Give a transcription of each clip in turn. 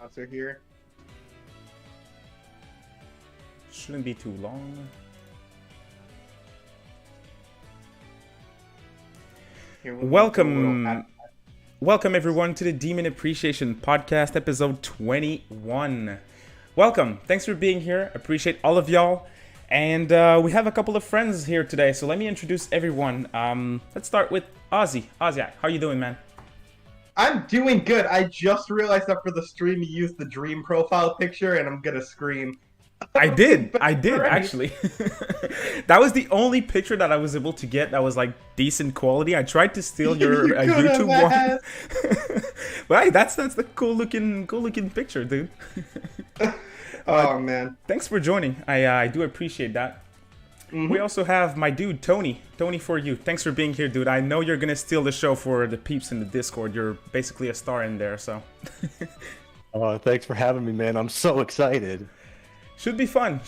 announcer here. Shouldn't be too long. Welcome everyone to the Demon Appreciation Podcast, episode 21. Welcome. Thanks for being here. Appreciate all of y'all. And we have a couple of friends here today, so let me introduce everyone. Let's start with Oziach, how you doing, man? I'm doing good. I just realized that for the stream you used the dream profile picture, and I'm gonna scream. I did actually. That was the only picture that I was able to get that was like decent quality. I tried to steal your YouTube one. But hey, that's the cool looking picture, dude. Oh man. Thanks for joining. I do appreciate that. Mm-hmm. We also have my dude Tony4You. Thanks for being here, dude. I know you're gonna steal the show for the peeps in the Discord. You're basically a star in there, so. Thanks for having me, man. I'm so excited. Should be fun.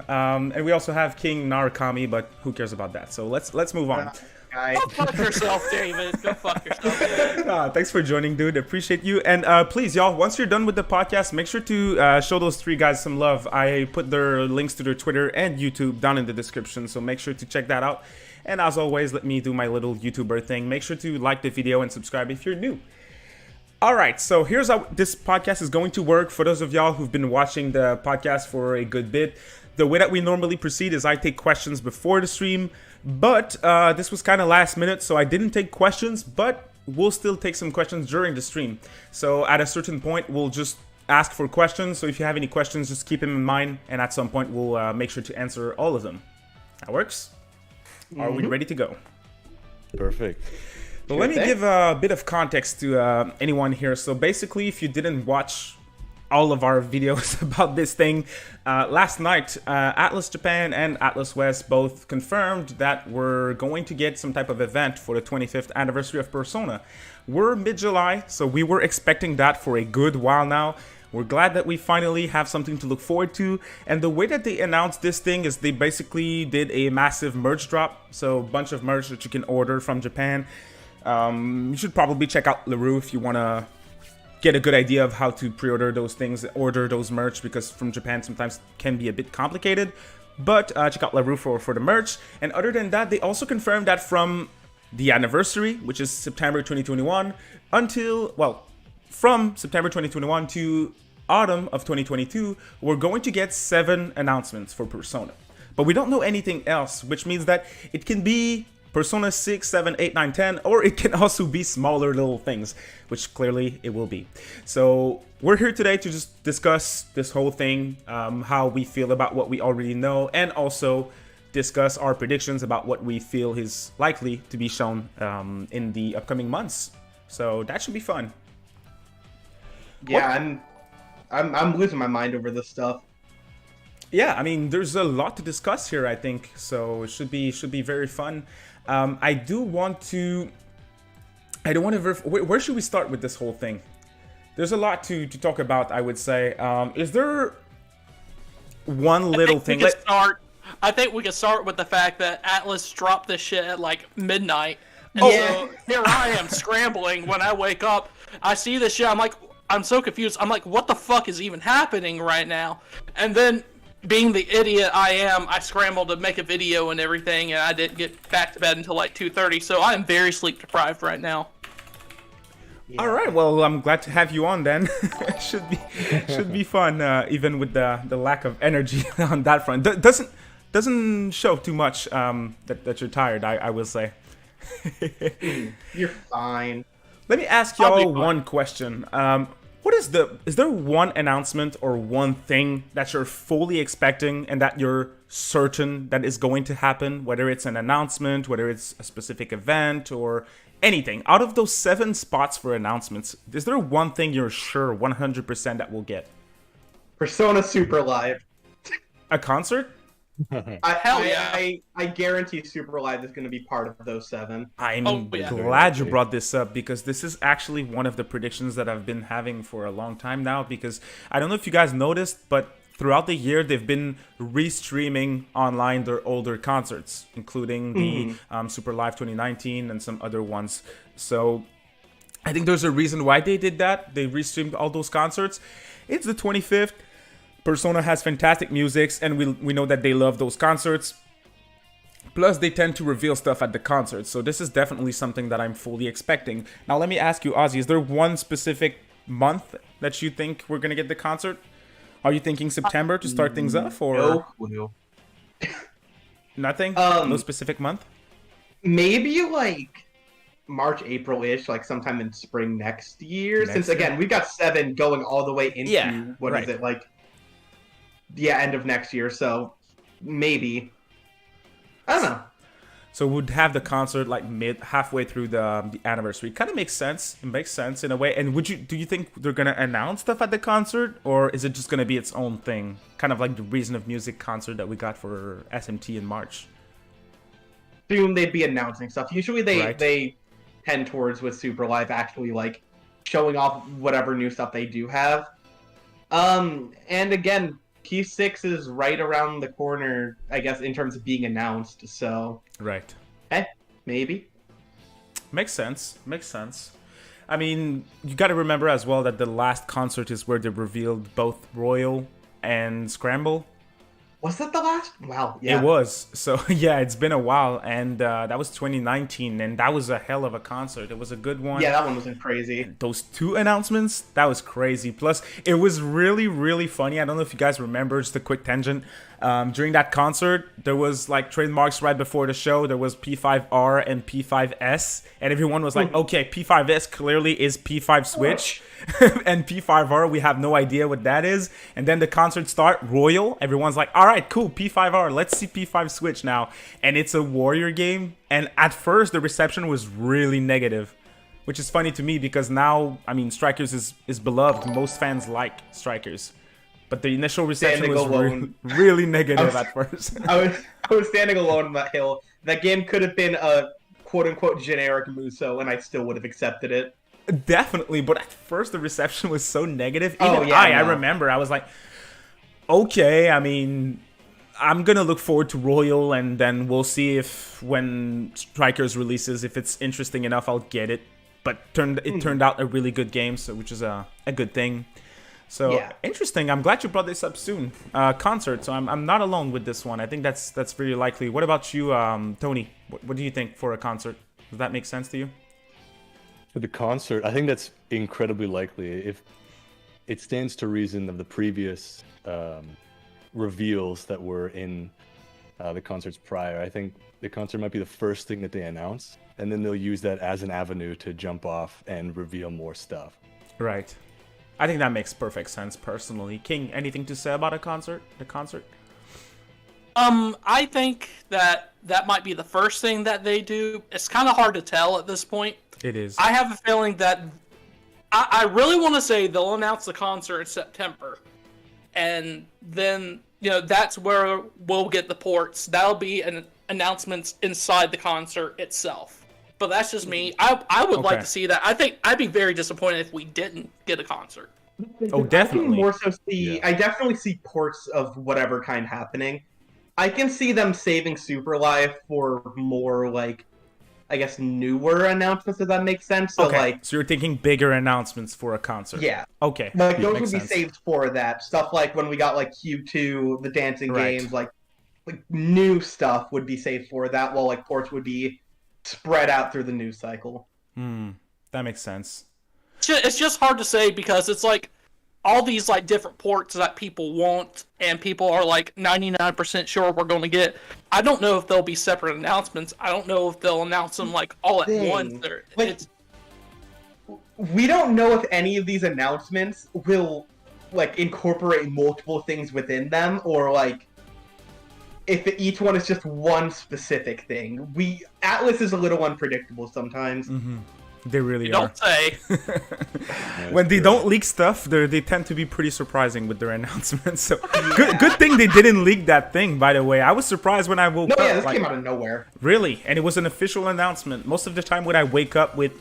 And we also have KingNarukami, but who cares about that? So let's move on. Go fuck yourself, David. Go fuck yourself. Thanks for joining, dude. Appreciate you. And please, y'all, once you're done with the podcast, make sure to show those three guys some love. I put their links to their Twitter and YouTube down in the description, so make sure to check that out. And as always, let me do my little YouTuber thing. Make sure to like the video and subscribe if you're new. All right, so here's how this podcast is going to work. For those of y'all who've been watching the podcast for a good bit, the way that we normally proceed is I take questions before the stream, but this was kind of last minute, so I didn't take questions, but we'll still take some questions during the stream. So at a certain point, we'll just ask for questions. So if you have any questions, just keep them in mind, and at some point, we'll make sure to answer all of them. That works? Mm-hmm. Are we ready to go? Perfect. But let me give a bit of context to anyone here. So basically, if you didn't watch all of our videos about this thing, last night, Atlus Japan and Atlus West both confirmed that we're going to get some type of event for the 25th anniversary of Persona. We're mid-July, so we were expecting that for a good while now. We're glad that we finally have something to look forward to. And the way that they announced this thing is they basically did a massive merch drop. So a bunch of merch that you can order from Japan. You should probably check out LaRue if you want to get a good idea of how to pre-order those things, order those merch, because from Japan sometimes can be a bit complicated. But check out LaRue for the merch. And other than that, they also confirmed that from the anniversary, which is September 2021, from September 2021 to autumn of 2022, we're going to get 7 announcements for Persona. But we don't know anything else, which means that it can be Persona 6, 7, 8, 9, 10, or it can also be smaller little things, which clearly it will be. So we're here today to just discuss this whole thing, how we feel about what we already know, and also discuss our predictions about what we feel is likely to be shown in the upcoming months. So that should be fun. Yeah, I'm losing my mind over this stuff. Yeah, I mean, there's a lot to discuss here, I think, so it should be very fun. I don't want to where should we start with this whole thing? There's a lot to talk about, I would say. Is there one little thing? I think we could start with the fact that Atlus dropped this shit at like midnight. And so here I am scrambling when I wake up. I see this shit, I'm so confused. I'm like, what the fuck is even happening right now? And then, being the idiot I am, I scrambled to make a video and everything, and I didn't get back to bed until like 2:30, so I am very sleep deprived right now. Yeah. All right, well, I'm glad to have you on then. should be fun, even with the lack of energy on that front. Doesn't show too much that you're tired, I will say. You're fine. Let me ask y'all one question. Is there one announcement or one thing that you're fully expecting and that you're certain that is going to happen, whether it's an announcement, whether it's a specific event or anything? Out of those 7 spots for announcements, is there one thing you're sure 100% that we'll get? Persona Super Live. A concert? I guarantee Super Live is going to be part of those 7. I'm glad you brought this up, because this is actually one of the predictions that I've been having for a long time now, because I don't know if you guys noticed, but throughout the year they've been restreaming online their older concerts, including the Super Live 2019 and some other ones. So I think there's a reason why they did that. They restreamed all those concerts. It's the 25th. Persona has fantastic musics, and we know that they love those concerts. Plus, they tend to reveal stuff at the concerts, so this is definitely something that I'm fully expecting. Now, let me ask you, Ozzy, is there one specific month that you think we're gonna get the concert? Are you thinking September to start things off, or No clue. nothing? No specific month? Maybe like March, April-ish, like sometime in spring next year. Since again, we've got 7 going all the way into what is it, like end of next year. So maybe I don't know. So we'd have the concert like halfway through the anniversary. Kind of makes sense. It makes sense in a way. And do you think they're gonna announce stuff at the concert, or is it just gonna be its own thing? Kind of like the Reason of Music concert that we got for SMT in March. Soon they'd be announcing stuff. Usually they tend towards with Super Live actually like showing off whatever new stuff they do have. And again, P6 is right around the corner, I guess, in terms of being announced. So right, maybe makes sense. Makes sense. I mean, you got to remember as well that the last concert is where they revealed both Royal and Scramble. Was that the last? Wow, yeah. It was. So, yeah, it's been a while, and that was 2019, and that was a hell of a concert. It was a good one. Yeah, that one wasn't crazy. Those 2 announcements, that was crazy. Plus, it was really, really funny. I don't know if you guys remember, just a quick tangent. During that concert, there was, like, trademarks right before the show. There was P5R and P5S, and everyone was like, okay, P5S clearly is P5 Switch. And P5R, we have no idea what that is. And then the concert start, Royal. Everyone's like, all right, cool, P5R. Let's see P5 Switch now. And it's a warrior game. And at first, the reception was really negative, which is funny to me because now, I mean, Strikers is beloved. Most fans like Strikers. But the initial reception was really negative at first. I was standing alone on that hill. That game could have been a quote-unquote generic Muso, and I still would have accepted it. Definitely, but at first the reception was so negative. Even I remember, I was like, okay, I mean, I'm gonna look forward to Royal, and then we'll see if when Strikers releases, if it's interesting enough, I'll get it. But it turned out a really good game, so which is a good thing. So interesting. I'm glad you brought this up soon. Concert. So I'm not alone with this one. I think that's very likely. What about you, Tony? What do you think for a concert? Does that make sense to you? For the concert, I think that's incredibly likely. If it stands to reason of the previous reveals that were in the concerts prior, I think the concert might be the first thing that they announce, and then they'll use that as an avenue to jump off and reveal more stuff. Right. I think that makes perfect sense personally. King, anything to say about the concert? I think that might be the first thing that they do. It's kind of hard to tell at this point. It is. I have a feeling that I really want to say they'll announce the concert in September, and then that's where we'll get the ports. That'll be an announcements inside the concert itself. But that's just me. I would like to see that. I think I'd be very disappointed if we didn't get a concert. Oh, definitely. I definitely see ports of whatever kind happening. I can see them saving Super Live for more like, I guess, newer announcements, if that makes sense. So, so you're thinking bigger announcements for a concert? Yeah. Okay. Like those would be saved for that stuff. Like when we got like Q2, the dancing games, like new stuff would be saved for that. While like ports would be spread out through the news cycle. That makes sense. It's just hard to say because it's like all these like different ports that people want and people are like 99% sure we're going to get. I don't know if there'll be separate announcements. I don't know if they'll announce them like all at once. We don't know if any of these announcements will like incorporate multiple things within them, or like if each one is just one specific thing. Atlus is a little unpredictable sometimes. They really are. Don't say. When they don't leak stuff, they tend to be pretty surprising with their announcements. So good thing they didn't leak that thing, by the way. I was surprised when I woke up. This came out of nowhere. Really? And it was an official announcement. Most of the time when I wake up with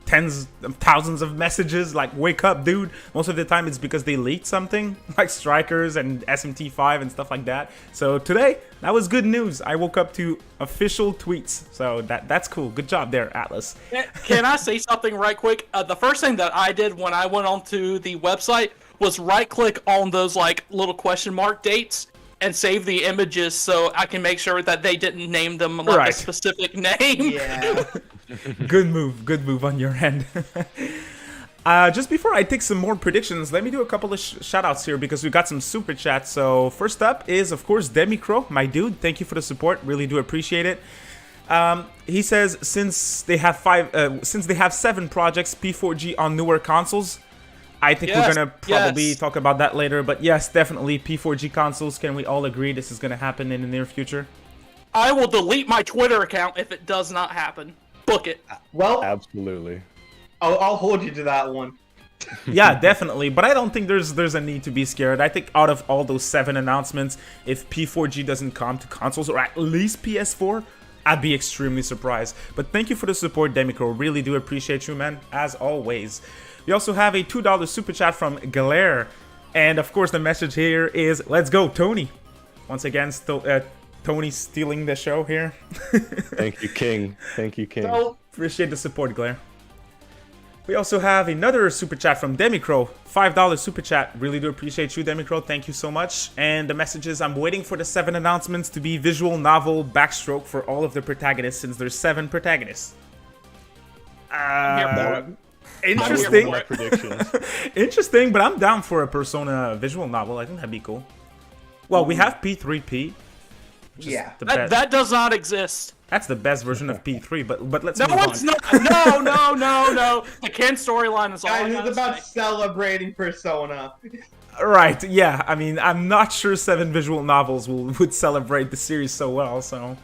tens of thousands of messages like, wake up, dude. Most of the time it's because they leaked something, like Strikers and SMT5 and stuff like that. So today, that was good news. I woke up to official tweets. So that's cool. Good job there, Atlus. Can I say something right quick? The first thing that I did when I went onto the website was right-click on those like little question mark dates and save the images so I can make sure that they didn't name them like a specific name. Yeah. Good move on your end. Just before I take some more predictions, let me do a couple of shout-outs here because we got some super chats. So first up is, of course, Demicro, my dude. Thank you for the support. Really do appreciate it. He says, since they have 7 projects P4G on newer consoles, I think we're gonna probably talk about that later, but yes, definitely P4G consoles. Can we all agree this is gonna happen in the near future? I will delete my Twitter account if it does not happen. Book it. Well, Absolutely. I'll hold you to that one. Yeah, definitely, but I don't think there's a need to be scared. I think out of all those 7 announcements, if P4G doesn't come to consoles or at least PS4, I'd be extremely surprised. But thank you for the support, Demicro. Really do appreciate you, man, as always. We also have a $2 super chat from Galere. And of course, the message here is, let's go, Tony. Once again, Tony stealing the show here. Thank you, King. Thank you, King. So, Appreciate the support, Glare. We also have another super chat from Demicro. $5 super chat. Really do appreciate you, Demicro. Thank you so much. And the message is, I'm waiting for the 7 announcements to be visual novel backstroke for all of the protagonists since there's 7 protagonists. Interesting. My predictions. Interesting, but I'm down for a Persona visual novel. I think that'd be cool. Well, we have P3P. yeah. That does not exist. That's the best version of P3, but let's No, move on. it's not. No. The Ken storyline is all I Guys, gotta it's about say. celebrating Persona. Right, yeah. I mean, I'm not sure 7 visual novels would celebrate the series so well, so...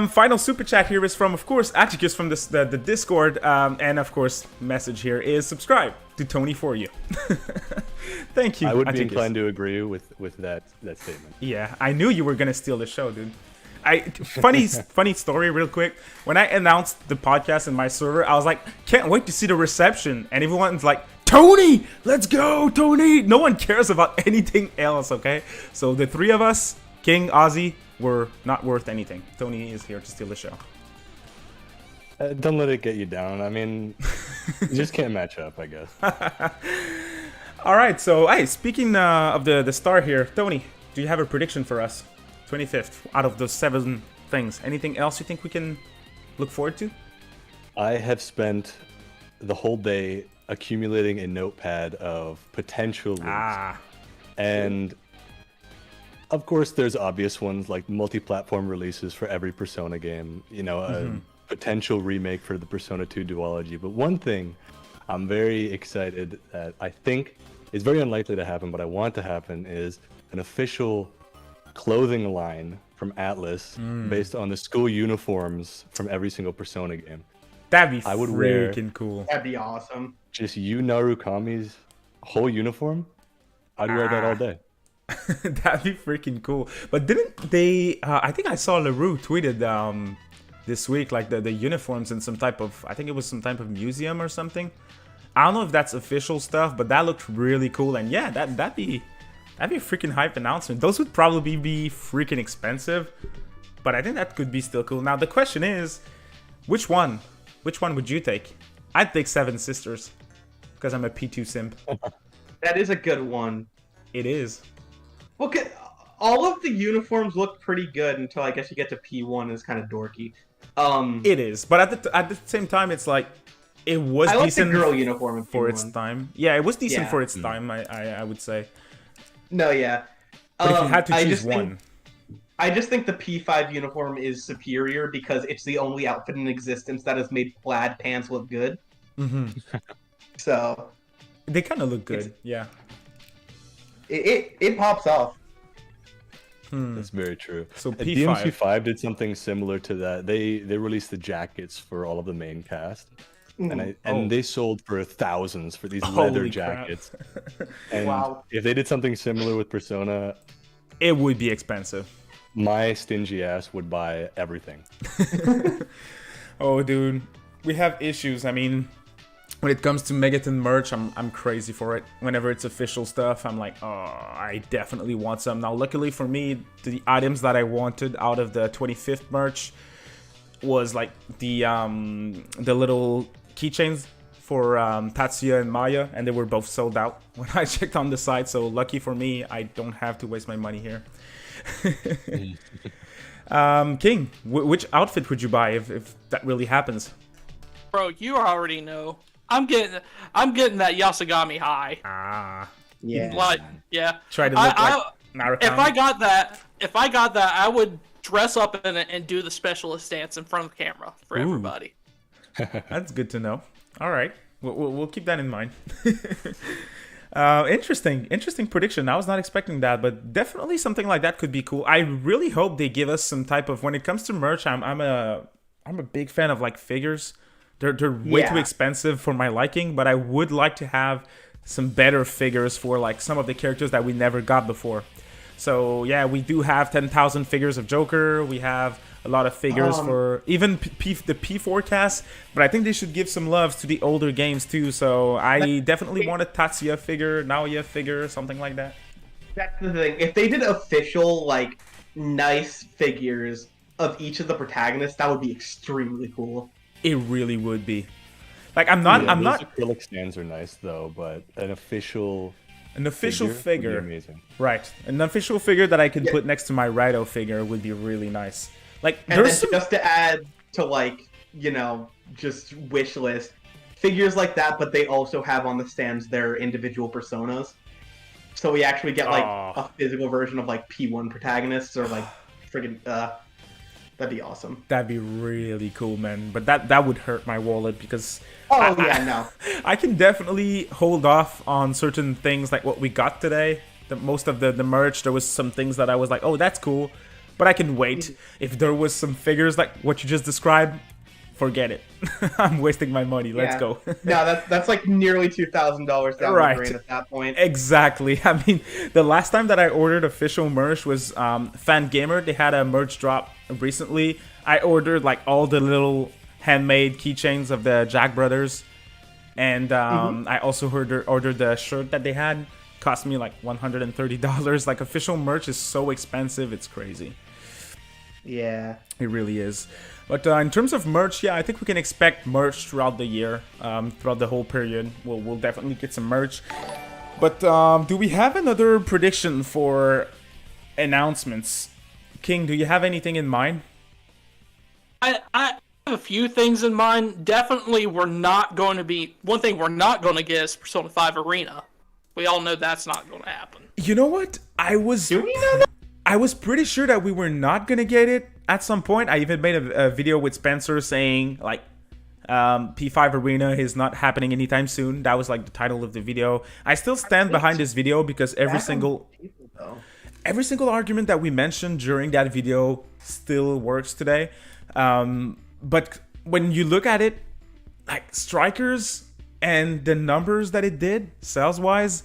final super chat here is from, of course, Atticus from the Discord, and of course, message here is subscribe to Tony4You. Thank you, I would be Atticus. inclined to agree with that statement. Yeah, I knew you were gonna steal the show, dude. Funny story, real quick. When I announced the podcast in my server, I was like, can't wait to see the reception, and everyone's like, Tony, let's go, Tony. No one cares about anything else, okay? So the 3 of us, King, Ozzy, were not worth anything. Tony is here to steal the show. Don't let it get you down. I mean, you just can't match up, I guess. All right, so hey, speaking of the star here, Tony, do you have a prediction for us? 25th out of those 7 things. Anything else you think we can look forward to? I have spent the whole day accumulating a notepad of potential leaks. And of course, there's obvious ones like multi-platform releases for every Persona game, you know, a potential remake for the Persona 2 duology. But one thing I'm very excited that I think is very unlikely to happen, but I want to happen, is an official clothing line from Atlus based on the school uniforms from every single Persona game. That'd be I would wear freaking cool. That'd be awesome. just Narukami's whole uniform. I'd wear that all day. That'd be freaking cool. But didn't they? I think I saw LaRue tweeted this week like the uniforms in some type of, I think it was some type of museum or something. I don't know if that's official stuff, but that looked really cool. And yeah, that'd be a freaking hype announcement. Those would probably be freaking expensive, but I think that could be still cool. Now the question is, which one? Which one would you take? I'd take Seven Sisters because I'm a P2 simp. That is a good one. It is. Well, all of the uniforms look pretty good until I guess you get to P1 is kind of dorky. It is, but at the same time, it's like it was I decent like the girl uniform in for P1. its time. Yeah, it was decent Yeah. for its time. I would say. No, yeah. But if you had to I choose just think- one, I just think the P5 uniform is superior because it's the only outfit in existence that has made plaid pants look good. So they kind of look good. Yeah. it pops off. That's very true. So P5. P5. DMC5 did something similar to that. They released the jackets for all of the main cast, and they sold for thousands for these leather Holy crap. jackets. And Wow. if they did something similar with Persona, It would be expensive. my stingy ass would buy everything. Oh, dude. we have issues. I mean, when it comes to Megaton merch, I'm crazy for it. Whenever it's official stuff, I'm like, oh, I definitely want some. Now, luckily for me, the items that I wanted out of the 25th merch was like the little keychains for Tatsuya and Maya, and they were both sold out when I checked on the site. So lucky for me, I don't have to waste my money here. King, which outfit would you buy if that really happens? Bro, you already know. I'm getting that Yasugami high. Ah, Yeah. Like, yeah. Try to look like Narukami. If I got that, I would dress up in it and do the specialist dance in front of the camera for everybody. That's good to know. All right, we'll keep that in mind. Interesting prediction. I was not expecting that, but definitely something like that could be cool. I really hope they give us some type of, when it comes to merch, I'm a big fan of like figures. They're way too expensive for my liking, but I would like to have some better figures for like some of the characters that we never got before. So yeah, we do have 10,000 figures of Joker. We have a lot of figures for even the P4 cast, but I think they should give some love to the older games too. So I definitely want a Tatsuya figure, Naoya figure, something like that. That's the thing. If they did official, like, nice figures of each of the protagonists, that would be extremely cool. It really would be. Like, I'm not. Acrylic stands are nice though, but an official figure, would be amazing. Right? An official figure that I could put next to my Raito figure would be really nice. Like, and then just to add to, like, you know, just wish list figures like that, but they also have on the stands their individual personas. So we actually get like a physical version of like P1 protagonists or like friggin' that'd be awesome. That'd be really cool, man. But that would hurt my wallet because I can definitely hold off on certain things like what we got today. Most of the merch, there was some things that I was like, oh, that's cool. But I can wait. If there was some figures like what you just described, forget it. I'm wasting my money. Let's go. No, that's like nearly $2,000 down the drain at that point. Exactly. I mean, the last time that I ordered official merch was Fan Gamer. They had a merch drop recently. I ordered like all the little handmade keychains of the Jack Brothers, and I also ordered the shirt that they had. Cost me like $130. Like, official merch is so expensive, it's crazy. Yeah, it really is. But in terms of merch, yeah, I think we can expect merch throughout the year, throughout the whole period. We'll definitely get some merch. But do we have another prediction for announcements? King, do you have anything in mind? I have a few things in mind. Definitely, one thing we're not going to get is Persona 5 Arena. We all know that's not going to happen. You know what? Do we know that? I was pretty sure that we were not going to get it at some point. I even made a video with Spencer saying, like, P5 Arena is not happening anytime soon. That was, like, the title of the video. I still stand behind this video because every single argument that we mentioned during that video still works today. But when you look at it, like, Strikers and the numbers that it did, sales-wise,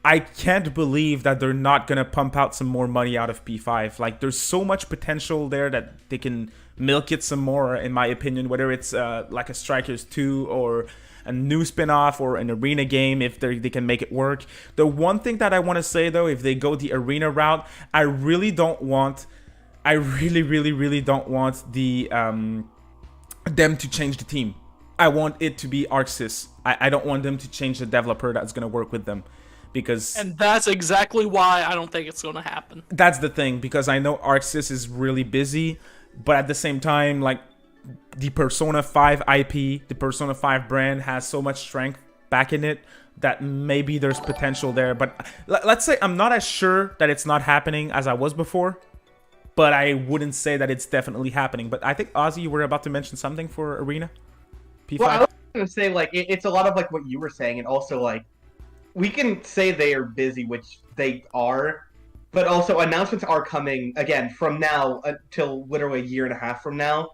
I can't believe that they're not going to pump out some more money out of P5. Like, there's so much potential there that they can milk it some more, in my opinion, whether it's like a Strikers 2 or a new spin-off or an arena game, if they can make it work. The one thing that I want to say, though, if they go the arena route, I really don't want the them to change the team. I want it to be ArcSys. I don't want them to change the developer that's going to work with them. And that's exactly why I don't think it's going to happen. That's the thing, because I know ArcSys is really busy, but at the same time, like, the Persona 5 IP, the Persona 5 brand has so much strength back in it that maybe there's potential there. But let's say I'm not as sure that it's not happening as I was before, but I wouldn't say that it's definitely happening. But I think, Ozzy, you were about to mention something for Arena P5? Well, I was going to say, like, it's a lot of, like, what you were saying, and also, like, we can say they are busy, which they are, but also announcements are coming, again, from now until literally a year and a half from now.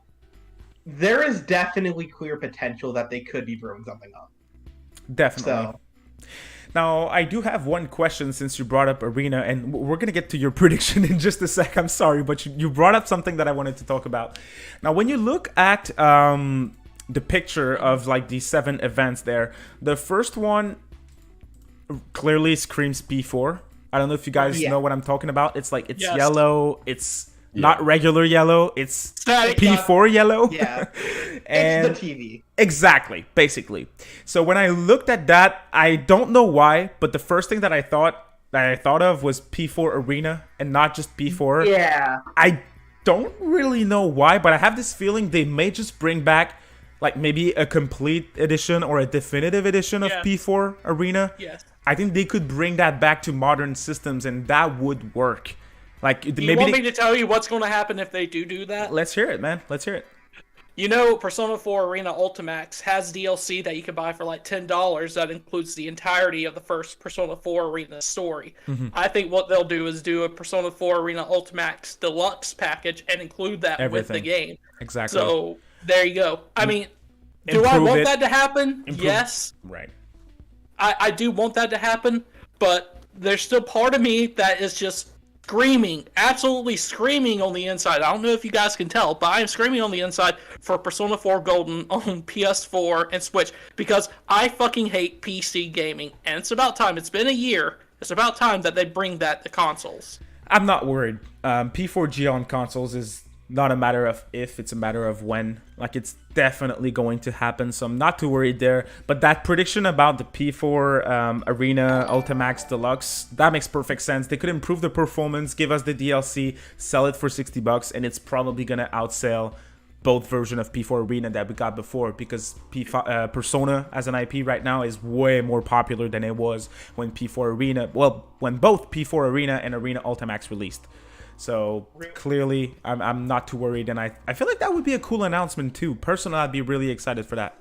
There is definitely clear potential that they could be brewing something up. Definitely. So. Now, I do have one question since you brought up Arena, and we're going to get to your prediction in just a sec. I'm sorry, but you brought up something that I wanted to talk about. Now, when you look at the picture of like the 7 events there. The first one clearly screams P4. I don't know if you guys know what I'm talking about. It's like it's yellow. It's not regular yellow. It's P4 yellow. Yeah, and it's the TV. Exactly, basically. So when I looked at that, I don't know why, but the first thing that I thought of was P4 Arena and not just P4. Yeah. I don't really know why, but I have this feeling they may just bring back like maybe a complete edition or a definitive edition of P4 Arena. Yes. I think they could bring that back to modern systems, and that would work. Like, you want me to tell you what's going to happen if they do that? Let's hear it, man. Let's hear it. You know, Persona 4 Arena Ultimax has DLC that you can buy for like $10 that includes the entirety of the first Persona 4 Arena story. Mm-hmm. I think what they'll do is do a Persona 4 Arena Ultimax Deluxe package and include that with the game. Exactly. So, there you go. I mean, do I want that to happen? Yes. Right. I do want that to happen, but there's still part of me that is just screaming, absolutely screaming on the inside. I don't know if you guys can tell, but I am screaming on the inside for Persona 4 Golden on PS4 and Switch because I fucking hate PC gaming, and it's about time. It's been a year. It's about time that they bring that to consoles. I'm not worried. P4G on consoles is not a matter of if, it's a matter of when. Like, it's definitely going to happen, so I'm not too worried there. But that prediction about the P4 Arena Ultimax Deluxe, that makes perfect sense. They could improve the performance, give us the DLC, sell it for $60, and it's probably gonna outsell both versions of P4 Arena that we got before, because Persona as an IP right now is way more popular than it was when P4 Arena, well, when both P4 Arena and Arena Ultimax released. So clearly, I'm not too worried, and I feel like that would be a cool announcement too. Personally, I'd be really excited for that.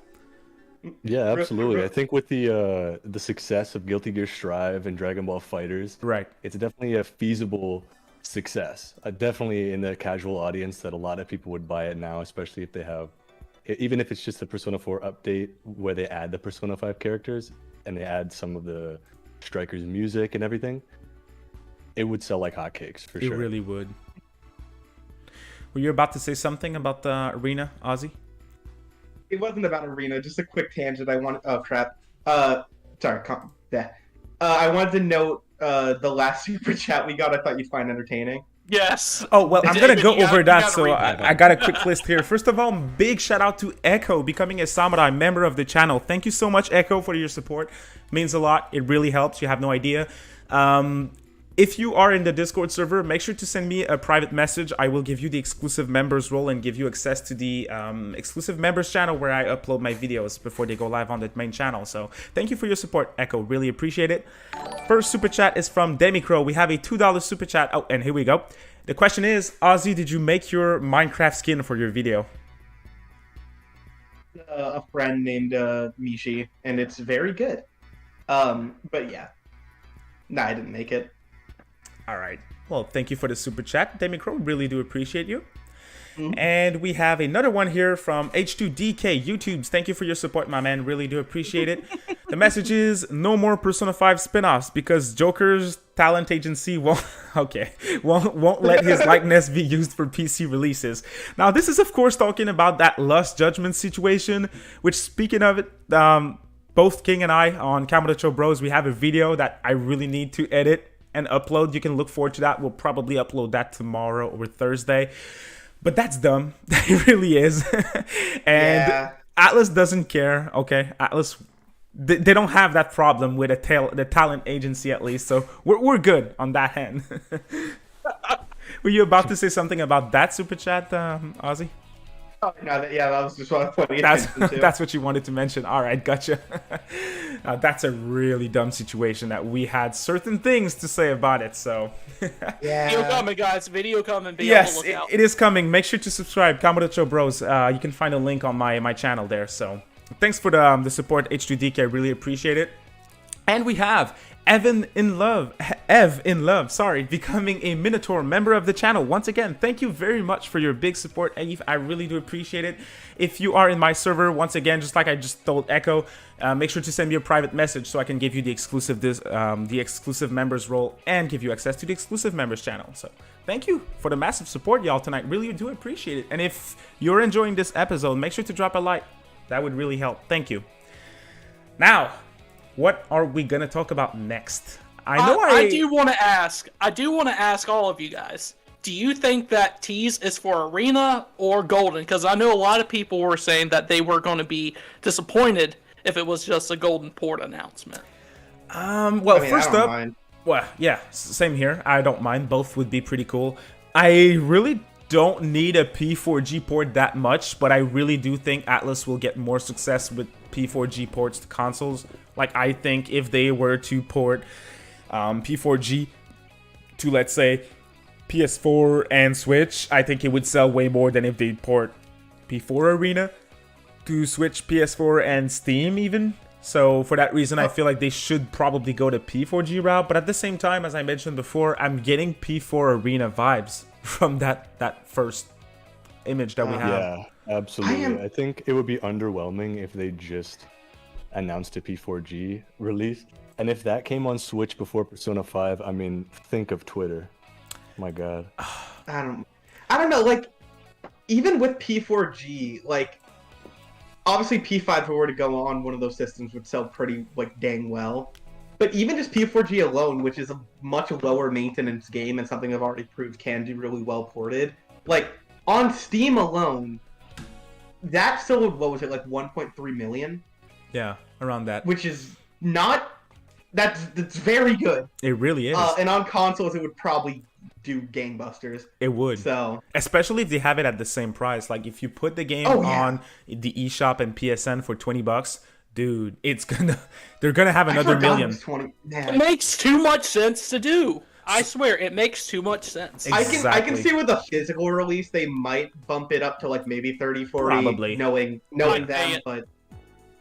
Yeah, absolutely. I think with the success of Guilty Gear Strive and Dragon Ball Fighters, right, it's definitely a feasible success. Definitely in the casual audience that a lot of people would buy it now, especially if they have, even if it's just a Persona 4 update where they add the Persona 5 characters and they add some of the Strikers music and everything. It would sell like hotcakes for sure. It really would. Were you about to say something about the Arena, Ozzy? It wasn't about Arena. Just a quick tangent. I wanted. Oh crap. Sorry. I wanted to note the last super chat we got. I thought you'd find entertaining. Yes. Oh, well, I'm going to go over that, so I got a quick list here. First of all, big shout out to Echo, becoming a Samurai member of the channel. Thank you so much, Echo, for your support. It means a lot. It really helps. You have no idea. If you are in the Discord server, make sure to send me a private message. I will give you the exclusive members role and give you access to the exclusive members channel where I upload my videos before they go live on the main channel. So thank you for your support, Echo. Really appreciate it. First super chat is from Demicro. We have a $2 super chat. Oh, and here we go. The question is, Ozzy, did you make your Minecraft skin for your video? A friend named Mishi, and it's very good. But yeah. Nah, I didn't make it. All right. Well, thank you for the super chat, Demicro. Really do appreciate you. And we have another one here from H2DK YouTubes. Thank you for your support, my man. Really do appreciate it. The message is no more Persona 5 spin-offs because Joker's talent agency won't let his likeness be used for PC releases. Now, this is, of course, talking about that Lost Judgment situation, which, speaking of it, both King and I on Kamurocho Bros, we have a video that I really need to edit and upload. You can look forward to that. We'll probably upload that tomorrow or Thursday. But that's dumb. It really is. And Atlus doesn't care. Okay, Atlus, they don't have that problem with the talent agency, at least. So we're good on that hand. Were you about to say something about that super chat, Ozzy? Oh, no, that was just what I was pointing attention to. That's what you wanted to mention. All right, gotcha. That's a really dumb situation that we had certain things to say about it. So, Video coming, guys. Video coming. Be yes, on the lookout. it is coming. Make sure to subscribe, Kamurocho Bros. You can find a link on my channel there. So, thanks for the support, H2DK. I really appreciate it. And we have Ev in Love, becoming a Minotaur member of the channel. Once again, thank you very much for your big support, Eve. I really do appreciate it. If you are in my server, once again, just like I just told Echo, make sure to send me a private message so I can give you the exclusive members role and give you access to the exclusive members channel. So thank you for the massive support, y'all, tonight. Really do appreciate it. And if you're enjoying this episode, make sure to drop a like. That would really help. Thank you. Now, what are we gonna talk about next? I do want to ask all of you guys. Do you think that Tease is for Arena or Golden? Because I know a lot of people were saying that they were going to be disappointed if it was just a Golden Port announcement. Well, first up, mind. well, yeah, same here. I don't mind. Both would be pretty cool. I really don't need a P4G port that much, but I really do think Atlus will get more success with P4G ports to consoles. Like, I think if they were to port P4G to, let's say, PS4 and Switch, I think it would sell way more than if they port P4 Arena to Switch, PS4, and Steam even. So for that reason, I feel like they should probably go the P4G route. But at the same time, as I mentioned before, I'm getting P4 Arena vibes from that first image that we have. Yeah, absolutely. I think it would be underwhelming if they just announced a P4G release. And if that came on Switch before Persona 5, I mean, think of Twitter. My God. I don't know, like, even with P4G, like, obviously P5 if it were to go on one of those systems would sell pretty, like, dang well. But even just P4G alone, which is a much lower maintenance game and something I've already proved can do really well ported, like, on Steam alone, that sold, what was it, like 1.3 million? Yeah, around that. Which is not, that's very good. It really is. And on consoles, it would probably do gangbusters. It would. So, especially if they have it at the same price. Like, if you put the game on the eShop and PSN for $20, dude, they're gonna have another million. It makes too much sense to do. I swear, it makes too much sense. Exactly. I can see with a physical release, they might bump it up to like maybe 30, 40, probably. knowing them, but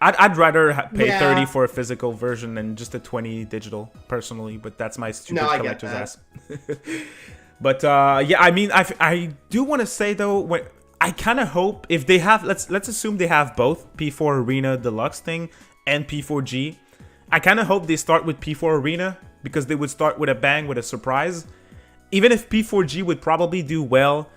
I'd rather pay 30 for a physical version than just a 20 digital, personally. But that's my stupid collector's ass. But yeah, I mean, I do want to say though, I kind of hope if they have, let's assume they have both P4 Arena Deluxe thing and P4G. I kind of hope they start with P4 Arena because they would start with a bang, with a surprise. Even if P4G would probably do well,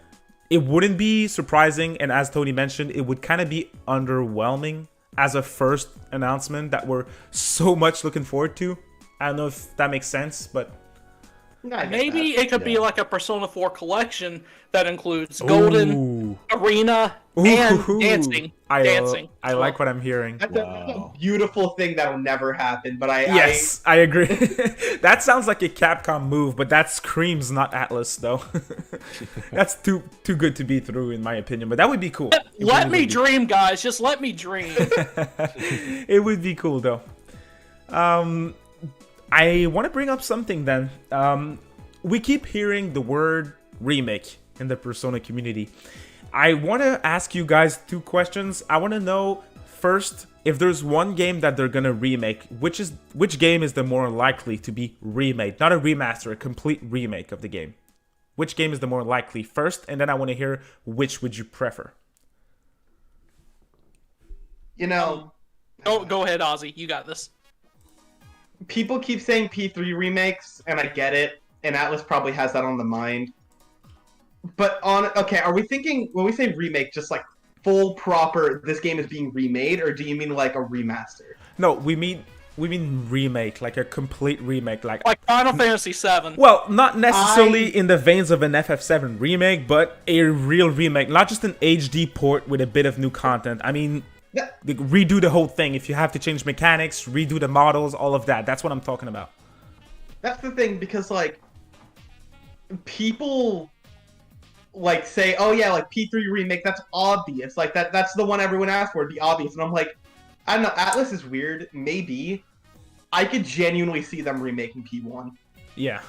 it wouldn't be surprising, and as Tony mentioned, it would kind of be underwhelming as a first announcement that we're so much looking forward to. I don't know if that makes sense, but maybe it could be like a Persona 4 collection that includes Golden, Arena, and Dancing. I like what I'm hearing. That's a beautiful thing that'll never happen, but I agree. That sounds like a Capcom move, but that screams not Atlus, though. That's too good to be true, in my opinion, but that would be cool. Let me dream, guys. Just let me dream. It would be cool, though. I want to bring up something then. We keep hearing the word remake in the Persona community. I want to ask you guys two questions. I want to know first, if there's one game that they're going to remake, which game is the more likely to be remade? Not a remaster, a complete remake of the game. Which game is the more likely first? And then I want to hear which would you prefer. You know... Go ahead, Ozzy. You got this. People keep saying P3 remakes, and I get it, and Atlus probably has that on the mind. But are we thinking, when we say remake, just like full proper, this game is being remade, or do you mean like a remaster? No, we mean remake, like a complete remake, like Final Fantasy VII. Well, not necessarily in the veins of an FF7 remake, but a real remake, not just an HD port with a bit of new content. I mean, redo the whole thing. If you have to change mechanics, redo the models, all of that. That's what I'm talking about. That's the thing, because like people like say, oh yeah, like P3 remake, that's obvious. Like that's the one everyone asked for, it'd be obvious. And I'm like, I don't know, Atlus is weird. Maybe. I could genuinely see them remaking P1. Yeah.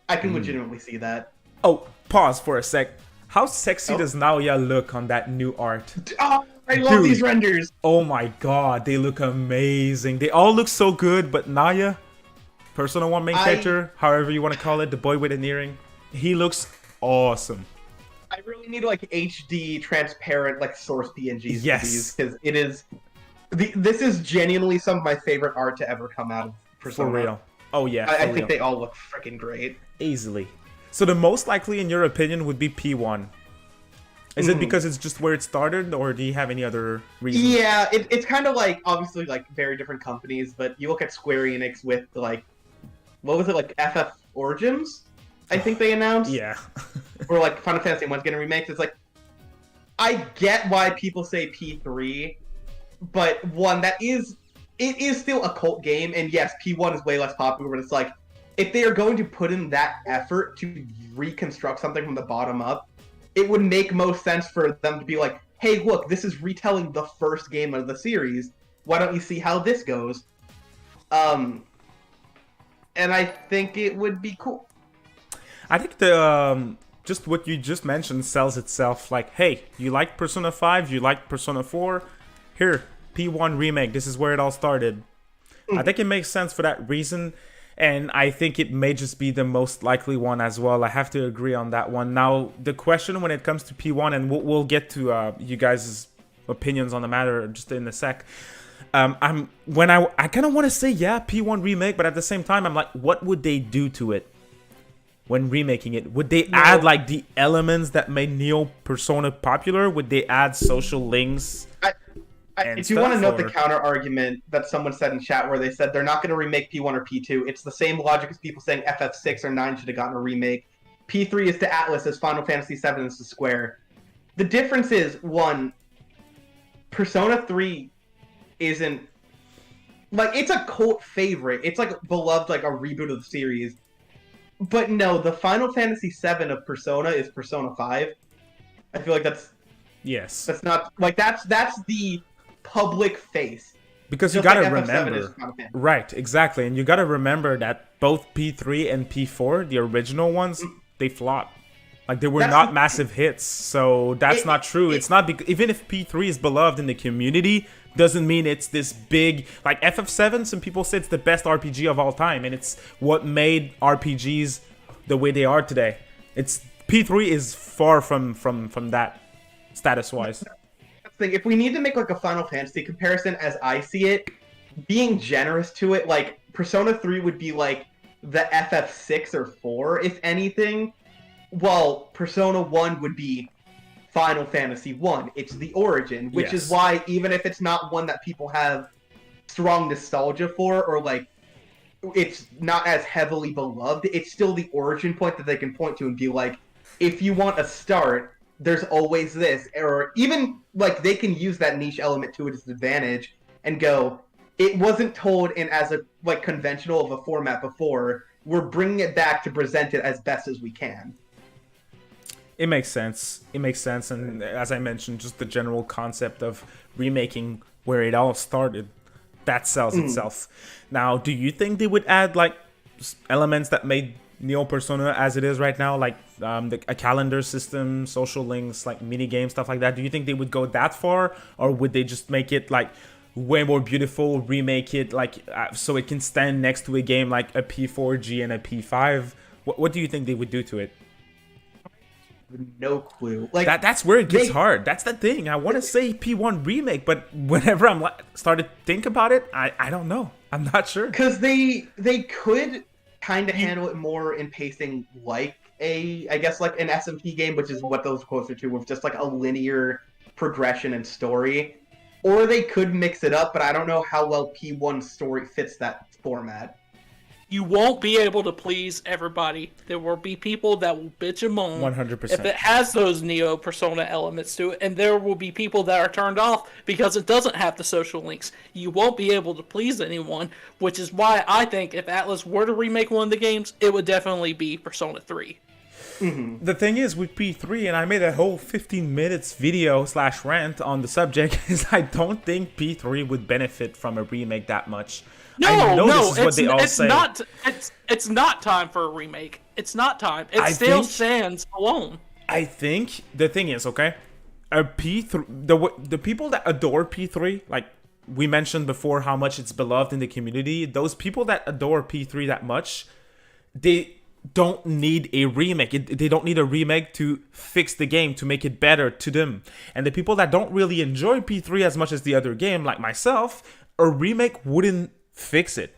I can legitimately see that. Oh, pause for a sec. How sexy does Naoya look on that new art? Oh, I love these renders. Oh my god, they look amazing. They all look so good, but Naya, Persona 1 main character, however you want to call it, the boy with an earring, he looks awesome. I really need like HD transparent like source PNGs for Yes. these, because it is this is genuinely some of my favorite art to ever come out of Persona. For real. Oh yeah, I think they all look freaking great. Easily. So the most likely, in your opinion, would be P1. Is it because it's just where it started, or do you have any other reason? Yeah, it's kind of like, obviously, like, very different companies, but you look at Square Enix with, like, what was it, like, FF Origins, I think they announced? Yeah. Or, like, Final Fantasy 1's getting remakes. It's like, I get why people say P3, but one, it is still a cult game, and yes, P1 is way less popular, but it's like, if they are going to put in that effort to reconstruct something from the bottom up, it would make most sense for them to be like, hey, look, this is retelling the first game of the series. Why don't you see how this goes? And I think it would be cool. I think the just what you just mentioned sells itself. Like, hey, you like Persona 5, you like Persona 4, here, P1 remake. This is where it all started. I think it makes sense for that reason. And I think it may just be the most likely one as well. I have to agree on that one. Now, the question when it comes to P1, and we'll get to you guys' opinions on the matter just in a sec. I kind of want to say, yeah, P1 remake, but at the same time, I'm like, what would they do to it when remaking it? Would they add, like, the elements that made Neo Persona popular? Would they add social links? If you want to note the counter argument that someone said in chat where they said they're not going to remake P1 or P2, it's the same logic as people saying FF6 or 9 should have gotten a remake. P3 is to Atlus as Final Fantasy 7 is to Square. The difference is, one, Persona 3 isn't... Like, it's a cult favorite. It's, like, beloved, like, a reboot of the series. But no, the Final Fantasy 7 of Persona is Persona 5. I feel like that's... Yes. That's not... Like, that's the... public face, because you gotta remember, right, exactly, and you gotta remember that both P3 and P4, the original ones, they flopped. Like, they were not massive hits, so that's not true. It's not even if P3 is beloved in the community, doesn't mean it's this big. Like FF7, some people say it's the best RPG of all time, and it's what made RPGs the way they are today. It's P3 is far from that status wise. If we need to make like a Final Fantasy comparison as I see it, being generous to it, like Persona 3 would be like the FF6 or 4, if anything, while Persona 1 would be Final Fantasy 1. It's the origin, which is why even if it's not one that people have strong nostalgia for, or like it's not as heavily beloved, it's still the origin point that they can point to and be like, if you want a start, there's always this, or even like they can use that niche element to its advantage and go, it wasn't told in as a like conventional of a format before. We're bringing it back to present it as best as we can. It makes sense. It makes sense, and as I mentioned, just the general concept of remaking where it all started, that sells itself. Now, do you think they would add like elements that made Neo Persona as it is right now, like a calendar system, social links, like mini games, stuff like that? Do you think they would go that far, or would they just make it like way more beautiful, remake it like so it can stand next to a game like a P4G and a P5? What do you think they would do to it? No clue. Like that's where it gets hard. That's the thing. I want to say P1 remake, but whenever I'm started to think about it, I don't know. I'm not sure. Because they could kind of handle it more in pacing like I guess like an SMP game, which is what those closer to, with just like a linear progression and story. Or they could mix it up, but I don't know how well P1 story fits that format. You won't be able to please everybody. There will be people that will bitch and moan 100%. if it has those Neo Persona elements to it, and there will be people that are turned off because it doesn't have the social links. You won't be able to please anyone, which is why I think if Atlus were to remake one of the games, it would definitely be Persona 3. Mm-hmm. The thing is with P3, and I made a whole 15 minutes video / rant on the subject, is I don't think P3 would benefit from a remake that much. It's not time for a remake. It's not time. It still stands alone. I think the thing is, okay, a P3, the people that adore P3, like we mentioned before how much it's beloved in the community, those people that adore P3 that much, they don't need a remake. They don't need a remake to fix the game, to make it better to them. And the people that don't really enjoy P3 as much as the other game, like myself, a remake wouldn't fix it.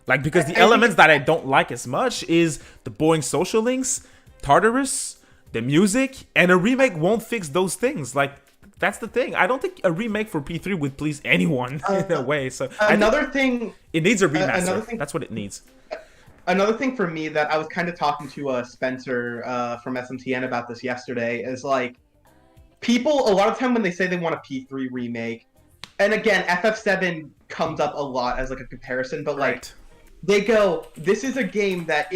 Like, because the elements that I don't like as much is the boring social links, Tartarus, the music, and a remake won't fix those things. Like, that's the thing. I don't think a remake for P3 would please anyone in a way. So another thing, it needs a remaster. That's what it needs. Another thing for me that I was kind of talking to Spencer from SMTN about this yesterday is like, people a lot of time when they say they want a P3 remake, and again FF7 comes up a lot as like a comparison, but like they go, this is a game that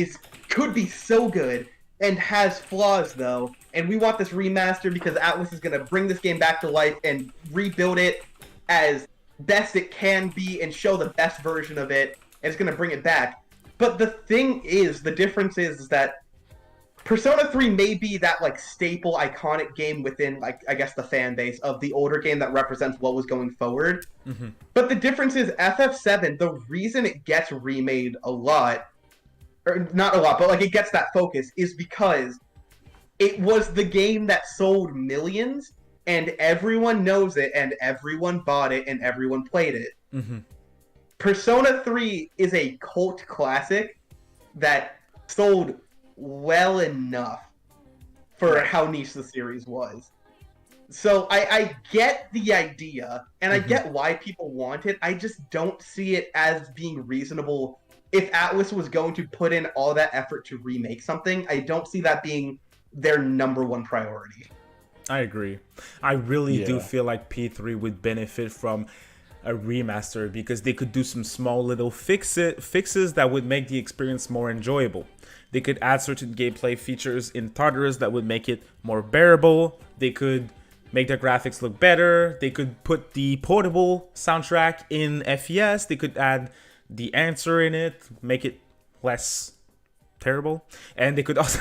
could be so good and has flaws though, and we want this remaster because Atlus is going to bring this game back to life and rebuild it as best it can be and show the best version of it, and it's going to bring it back. But the thing is, the difference is that Persona 3 may be that like staple iconic game within like I guess the fan base of the older game that represents what was going forward. Mm-hmm. But the difference is FF7, the reason it gets remade a lot, or not a lot, but like it gets that focus, is because it was the game that sold millions and everyone knows it and everyone bought it and everyone played it. Mm-hmm. Persona 3 is a cult classic that sold well enough for how niche the series was. So I get the idea, and I get why people want it. I just don't see it as being reasonable. If Atlus was going to put in all that effort to remake something, I don't see that being their number one priority. I agree. I really do feel like P3 would benefit from a remaster because they could do some small little fixes that would make the experience more enjoyable. They could add certain gameplay features in Tartarus that would make it more bearable. They could make the graphics look better. They could put the portable soundtrack in FES. They could add the answer in it, make it less terrible. And they could also...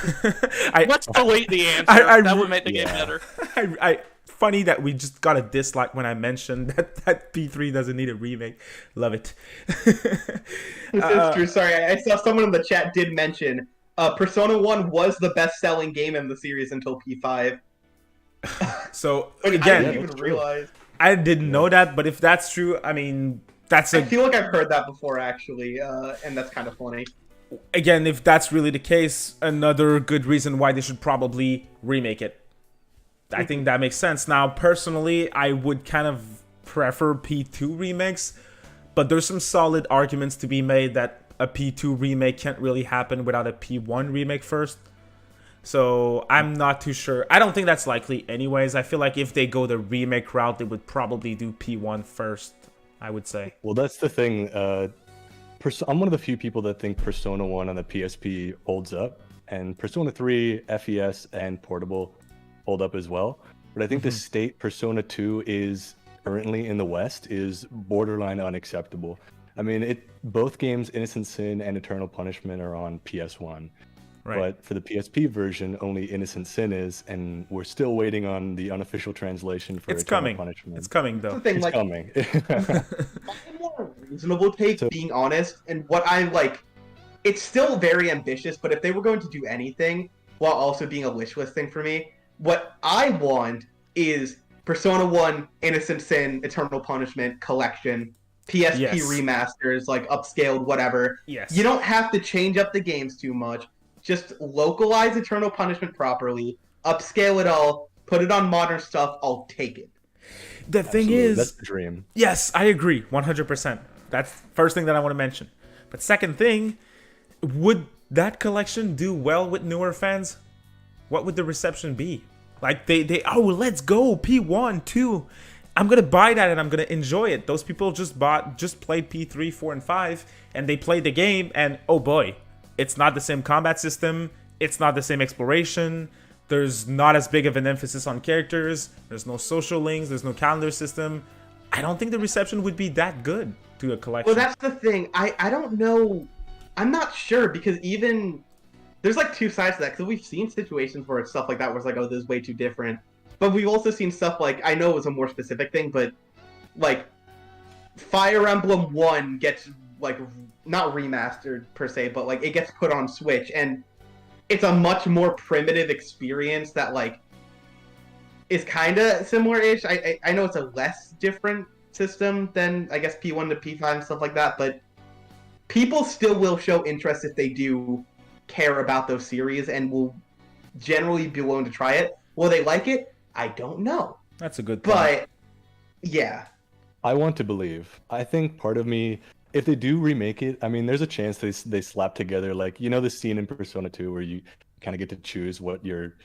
Let's delete the answer. That would make the game better. Funny that we just got a dislike when I mentioned that P3 doesn't need a remake. Love it. This is true. Sorry, I saw someone in the chat did mention Persona 1 was the best-selling game in the series until P5. So, again, I didn't even realize. I didn't know that, but if that's true, I mean, I feel like I've heard that before, actually, and that's kind of funny. Again, if that's really the case, another good reason why they should probably remake it. I think that makes sense. Now, personally, I would kind of prefer P2 remakes, but there's some solid arguments to be made that a P2 remake can't really happen without a P1 remake first. So I'm not too sure. I don't think that's likely anyways. I feel like if they go the remake route, they would probably do P1 first, I would say. Well, that's the thing. I'm one of the few people that think Persona 1 on the PSP holds up, and Persona 3, FES, and Portable hold up as well. But I think the state Persona 2 is currently in the West is borderline unacceptable. I mean, both games, Innocent Sin and Eternal Punishment, are on PS1. Right. But for the PSP version, only Innocent Sin is, and we're still waiting on the unofficial translation for Eternal Punishment. It's coming, though. It's coming. My more reasonable take, being honest, and what I like, it's still very ambitious, but if they were going to do anything, while also being a wish list thing for me, what I want is Persona 1, Innocent Sin, Eternal Punishment collection, PSP remasters, like upscaled, whatever. Yes. You don't have to change up the games too much. Just localize Eternal Punishment properly, upscale it all, put it on modern stuff, I'll take it. The thing is... That's the dream. Yes, I agree, 100%. That's the first thing that I want to mention. But second thing, would that collection do well with newer fans? What would the reception be? Like, let's go, P1, 2. I'm going to buy that and I'm going to enjoy it. Those people just played P3, 4, and 5, and they played the game, and oh boy, it's not the same combat system. It's not the same exploration. There's not as big of an emphasis on characters. There's no social links. There's no calendar system. I don't think the reception would be that good to a collection. Well, that's the thing. I don't know. I'm not sure, because even... There's like two sides to that, because we've seen situations where it's stuff like that where it's like, oh, this is way too different. But we've also seen stuff like, I know it was a more specific thing, but like Fire Emblem 1 gets like, not remastered per se, but like it gets put on Switch, and it's a much more primitive experience that like is kind of similar-ish. I know it's a less different system than, I guess, P1 to P5 and stuff like that, but people still will show interest if they do care about those series and will generally be willing to try it. Will they like it? I don't know. That's a good point. But yeah. I want to believe. I think part of me, if they do remake it, I mean, there's a chance they slap together, like, you know, the scene in Persona 2 where you kind of get to choose what your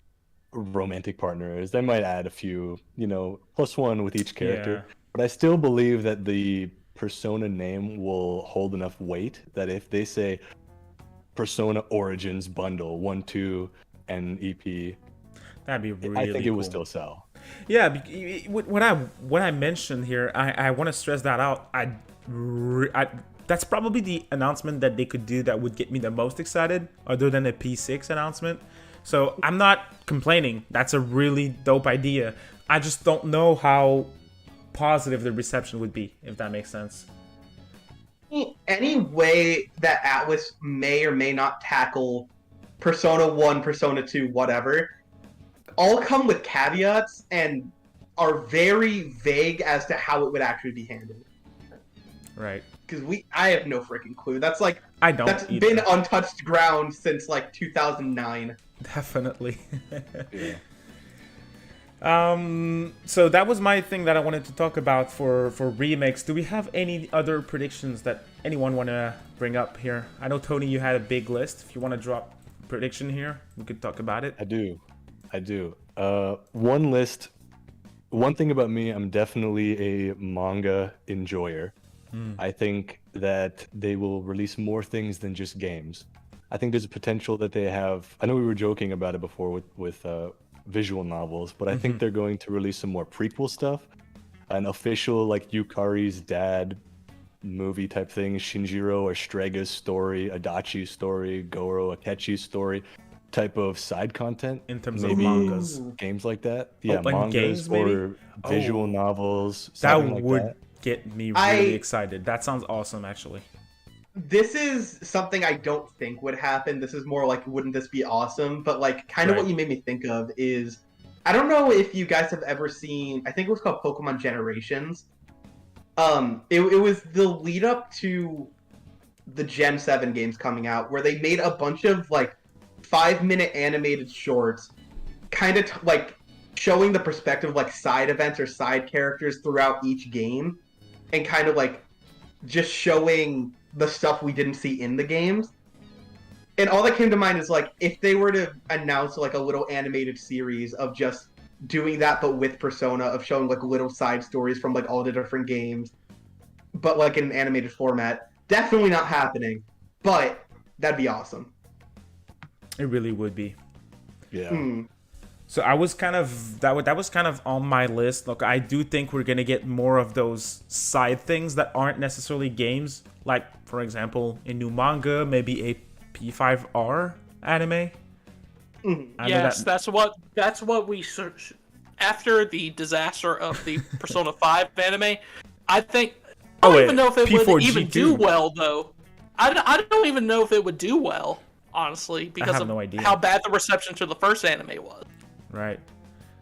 romantic partner is. They might add a few, you know, +1 with each character. Yeah. But I still believe that the Persona name will hold enough weight that if they say Persona Origins bundle 1, 2, and EP, That'd be really I think it will cool. still sell. Yeah, what I mentioned here, I want to stress that out. That's probably the announcement that they could do that would get me the most excited, other than a P6 announcement. So I'm not complaining. That's a really dope idea. I just don't know how positive the reception would be, if that makes sense. Any way that Atlus may or may not tackle Persona 1, Persona 2, whatever, all come with caveats and are very vague as to how it would actually be handled. Right. Because I have no freaking clue. That's like that's either. been untouched ground since like 2009. Definitely. Yeah. So that was my thing that I wanted to talk about for remakes. Do we have any other predictions that anyone want to bring up here? I know, Tony, you had a big list. If you want to drop a prediction here, we could talk about it. I do. One thing about me, I'm definitely a manga enjoyer. I think that they will release more things than just games. I think there's a potential that they have. I know we were joking about it before with visual novels, but I think they're going to release some more prequel stuff, an official like Yukari's dad movie type thing, Shinjiro or Strega's story, Adachi's story, Goro Akechi's story type of side content In terms maybe of mangas. games like that. Yeah, and mangas games, maybe? or visual novels. That Something like would that. get me really excited. That sounds awesome, actually. This is something I don't think would happen. This is more like, wouldn't this be awesome? But like, kind of Right. what you made me think of is, I don't know if you guys have ever seen, I think it was called Pokemon Generations. It was the lead up to the Gen 7 games coming out, where they made a bunch of like 5-minute animated shorts, kind of like showing the perspective of like side events or side characters throughout each game, and kind of like just showing the stuff we didn't see in the games. And all that came to mind is like, if they were to announce like a little animated series of just doing that but with Persona, of showing like little side stories from like all the different games, but like in an animated format, definitely not happening, but that'd be awesome. It really would be. Yeah. So I was kind of that was kind of on my list. Look, I do think we're gonna get more of those side things that aren't necessarily games. Like, for example, a new manga, maybe a P5R anime. Yes, that's what we search after the disaster of the Persona 5 anime. I think I don't even know if it would even do well, though. I don't even know if it would do well, honestly, because of how bad the reception to the first anime was. Right.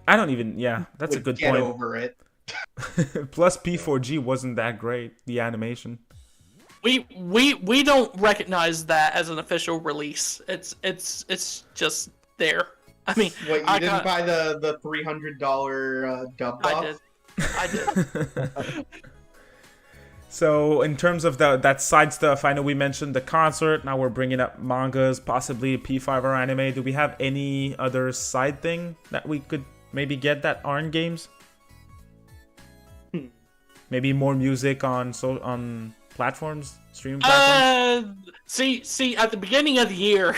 I don't even. Yeah, that's a good point. Get over it. Plus, P4G wasn't that great. The animation. We don't recognize that as an official release. It's just there. I mean, wait, you didn't buy the $300 dub box? I did. So in terms of that side stuff, I know we mentioned the concert. Now we're bringing up mangas, possibly a P5R anime. Do we have any other side thing that we could maybe get that aren't games? Maybe more music on platforms, streaming platforms. See, at the beginning of the year,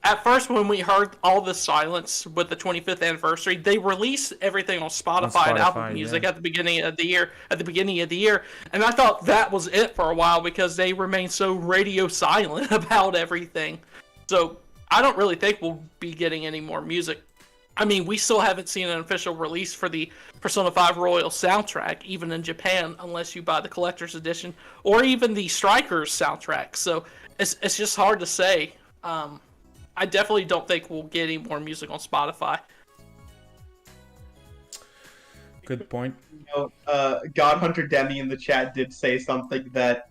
at first when we heard all the silence with the 25th anniversary, they released everything on Spotify and Apple Music at the beginning of the year. And I thought that was it for a while because they remained so radio silent about everything. So I don't really think we'll be getting any more music. I mean, we still haven't seen an official release for the Persona 5 Royal soundtrack, even in Japan, unless you buy the collector's edition, or even the Strikers soundtrack. So it's just hard to say. I definitely don't think we'll get any more music on Spotify. Good point. God Hunter Demi in the chat did say something that,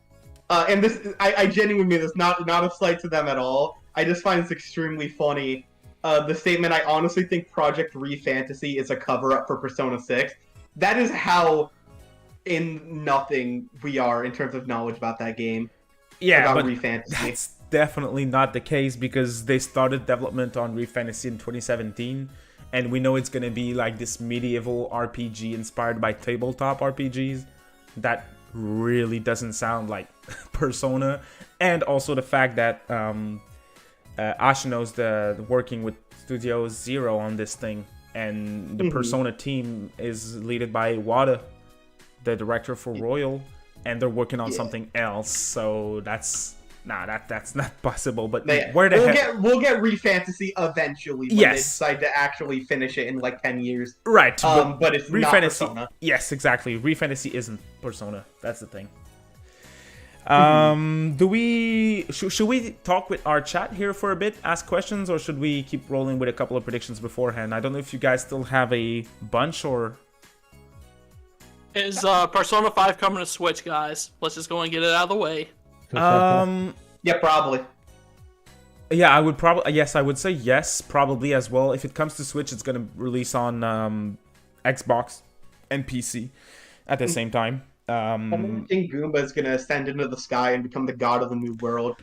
and this I genuinely mean this, not a slight to them at all. I just find this extremely funny. the statement, I honestly think Project Re-Fantasy is a cover-up for Persona 6. That is how in nothing we are in terms of knowledge about that game. Yeah, about but Re-Fantasy. that's definitely not the case because they started development on Re-Fantasy in 2017, and we know it's going to be like this medieval RPG inspired by tabletop RPGs. That really doesn't sound like Persona. And also the fact that Ashino's working with Studio Zero on this thing, and the Persona team is led by Wada, the director for Royal, and they're working on something else. So that's not possible. But where the heck? We'll get Re-Fantasy eventually when they decide to actually finish it in like 10 years. Right. But it's not Persona. Yes, exactly. Re-Fantasy isn't Persona. That's the thing. Should we talk with our chat here for a bit, ask questions, or should we keep rolling with a couple of predictions beforehand? I don't know if you guys still have a bunch or... Is Persona 5 coming to Switch, guys? Let's just go and get it out of the way. Yeah, probably. Yeah, I would say yes, probably as well. If it comes to Switch, it's gonna release on Xbox and PC at the same time. King Goomba is gonna ascend into the sky and become the god of the new world.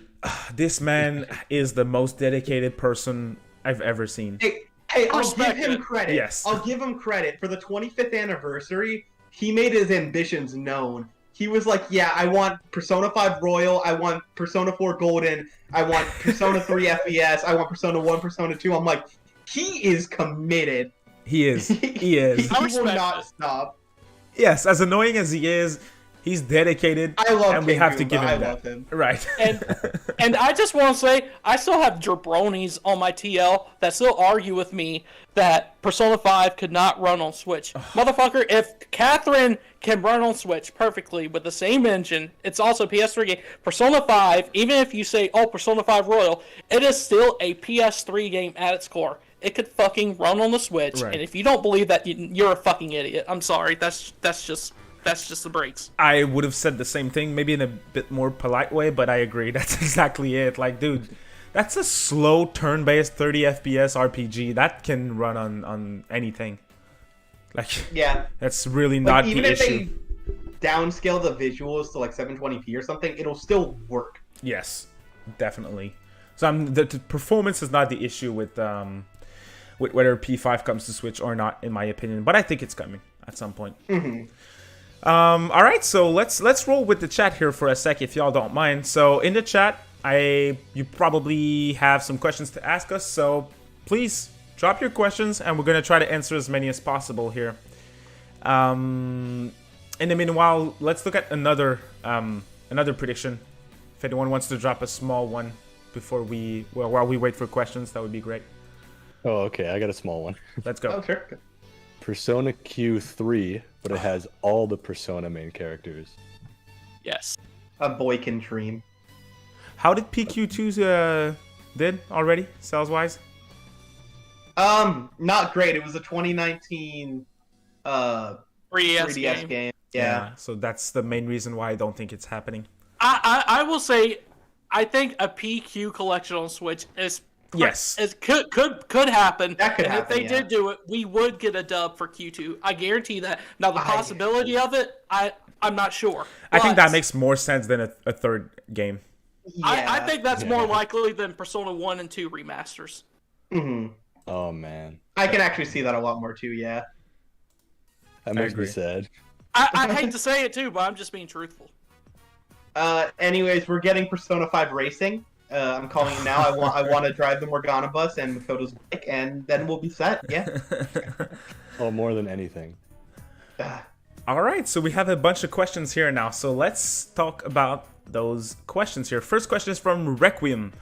This man is the most dedicated person I've ever seen. Hey, I'll give him credit. Yes. I'll give him credit. For the 25th anniversary, he made his ambitions known. He was like, yeah, I want Persona 5 Royal, I want Persona 4 Golden, I want Persona 3 FES, I want Persona 1, Persona 2. I'm like, he is committed. He is. He is. He will not stop. Yes, as annoying as he is, he's dedicated. I love him. And we have to give him that. Love him. Right. And I just want to say, I still have jabronis on my TL that still argue with me that Persona 5 could not run on Switch. Motherfucker, if Catherine can run on Switch perfectly with the same engine, it's also a PS3 game. Persona 5, even if you say, oh, Persona 5 Royal, it is still a PS3 game at its core. It could fucking run on the Switch, right. And if you don't believe that, you're a fucking idiot. I'm sorry, that's just the breaks. I would have said the same thing, maybe in a bit more polite way, but I agree. That's exactly it. Like, dude, that's a slow turn-based 30 FPS RPG that can run on anything. Like, yeah, that's really not the issue. Even if they downscale the visuals to like 720p or something, it'll still work. Yes, definitely. So the performance is not the issue with whether P5 comes to Switch or not, in my opinion. But I think it's coming at some point. All right, so let's roll with the chat here for a sec, if y'all don't mind. So in the chat, you probably have some questions to ask us. So please drop your questions, and we're gonna try to answer as many as possible here. In the meanwhile, let's look at another prediction. If anyone wants to drop a small one before while we wait for questions, that would be great. Oh, okay. I got a small one. Let's go. Oh, sure. Persona Q3, but it has all the Persona main characters. Yes. A boy can dream. How did PQ2 did already, sales-wise? Not great. It was a 2019 3DS game. Yeah. So that's the main reason why I don't think it's happening. I will say, I think a PQ collection on Switch is yes, it could happen. That could and happen. If they did do it, we would get a dub for Q2. I guarantee that. Now the possibility of it, I'm not sure. I think that makes more sense than a third game. Yeah. I think that's more likely than Persona 1 and 2 remasters. Mm-hmm. Oh man, I can actually see that a lot more too. Yeah. That makes me sad. I hate to say it too, but I'm just being truthful. Anyways, we're getting Persona 5 Racing. I'm calling it now. I want to drive the Morgana bus and Makoto's bike, and then we'll be set. Yeah. Oh, more than anything. All right, so we have a bunch of questions here now. So let's talk about those questions here. First question is from Requiem.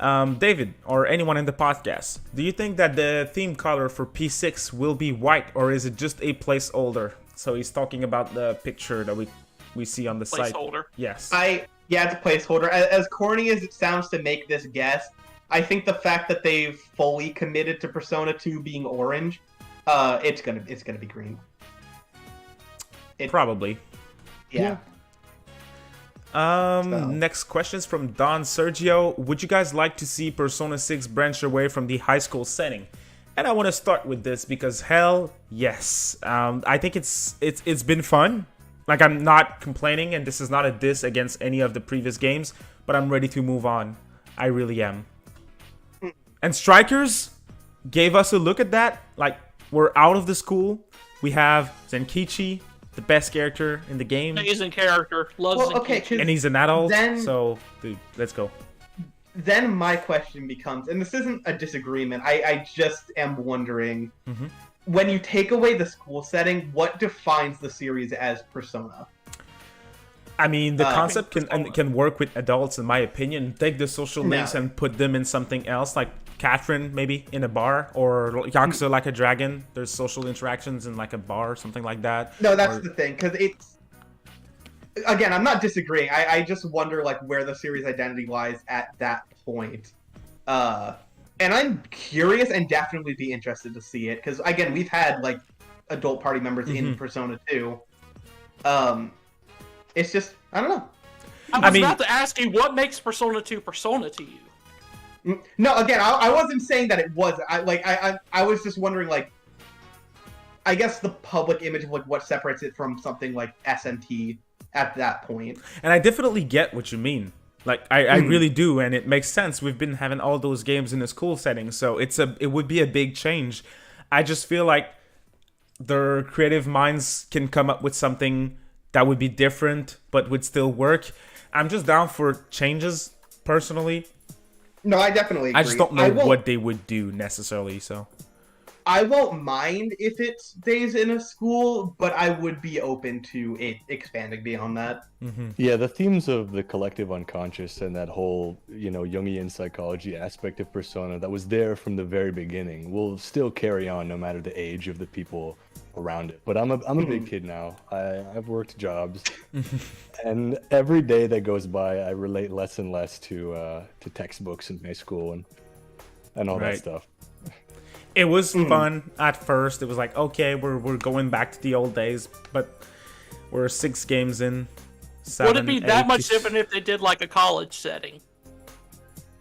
David, or anyone in the podcast, do you think that the theme color for P6 will be white, or is it just a placeholder? So he's talking about the picture that we see on the site. Placeholder. Yes. Yeah, it's a placeholder. As corny as it sounds to make this guess, I think the fact that they've fully committed to Persona 2 being orange, it's gonna be green. Probably. Yeah. Next question is from Don Sergio. Would you guys like to see Persona 6 branch away from the high school setting? And I want to start with this because hell yes. I think it's been fun. Like, I'm not complaining, and this is not a diss against any of the previous games, but I'm ready to move on. I really am. And Strikers gave us a look at that. Like, we're out of the school. We have Zenkichi, the best character in the game. Amazing character. Loves Zenkichi. And he's an adult, so, dude, let's go. Then my question becomes, and this isn't a disagreement, I just am wondering, when you take away the school setting, what defines the series as Persona? I mean, the concept can work with adults, in my opinion. Take the social links and put them in something else, like Catherine, maybe, in a bar, or Yakuza Like a Dragon. There's social interactions in, like, a bar or something like that. No, that's the thing, because it's... Again, I'm not disagreeing. I just wonder, like, where the series identity lies at that point. And I'm curious and definitely be interested to see it, because, again, we've had, like, adult party members in Persona 2. It's just, I don't know. I was about to ask you, what makes Persona 2 Persona to you? No, again, I wasn't saying that it was. I was just wondering, like, I guess the public image of, like, what separates it from something like SNT at that point. And I definitely get what you mean. Like, I really do, and it makes sense. We've been having all those games in a school setting, so it would be a big change. I just feel like their creative minds can come up with something that would be different, but would still work. I'm just down for changes, personally. No, I definitely agree. I just don't know what they would do, necessarily, so... I won't mind if it stays in a school, but I would be open to it expanding beyond that. Yeah, the themes of the collective unconscious and that whole, Jungian psychology aspect of Persona that was there from the very beginning will still carry on no matter the age of the people around it. But I'm a big kid now. I've worked jobs, and every day that goes by, I relate less and less to textbooks in high school and all that stuff. It was fun at first. It was like, okay, we're going back to the old days, but we're 6 games in. 7, Would it be that much different if they did like a college setting?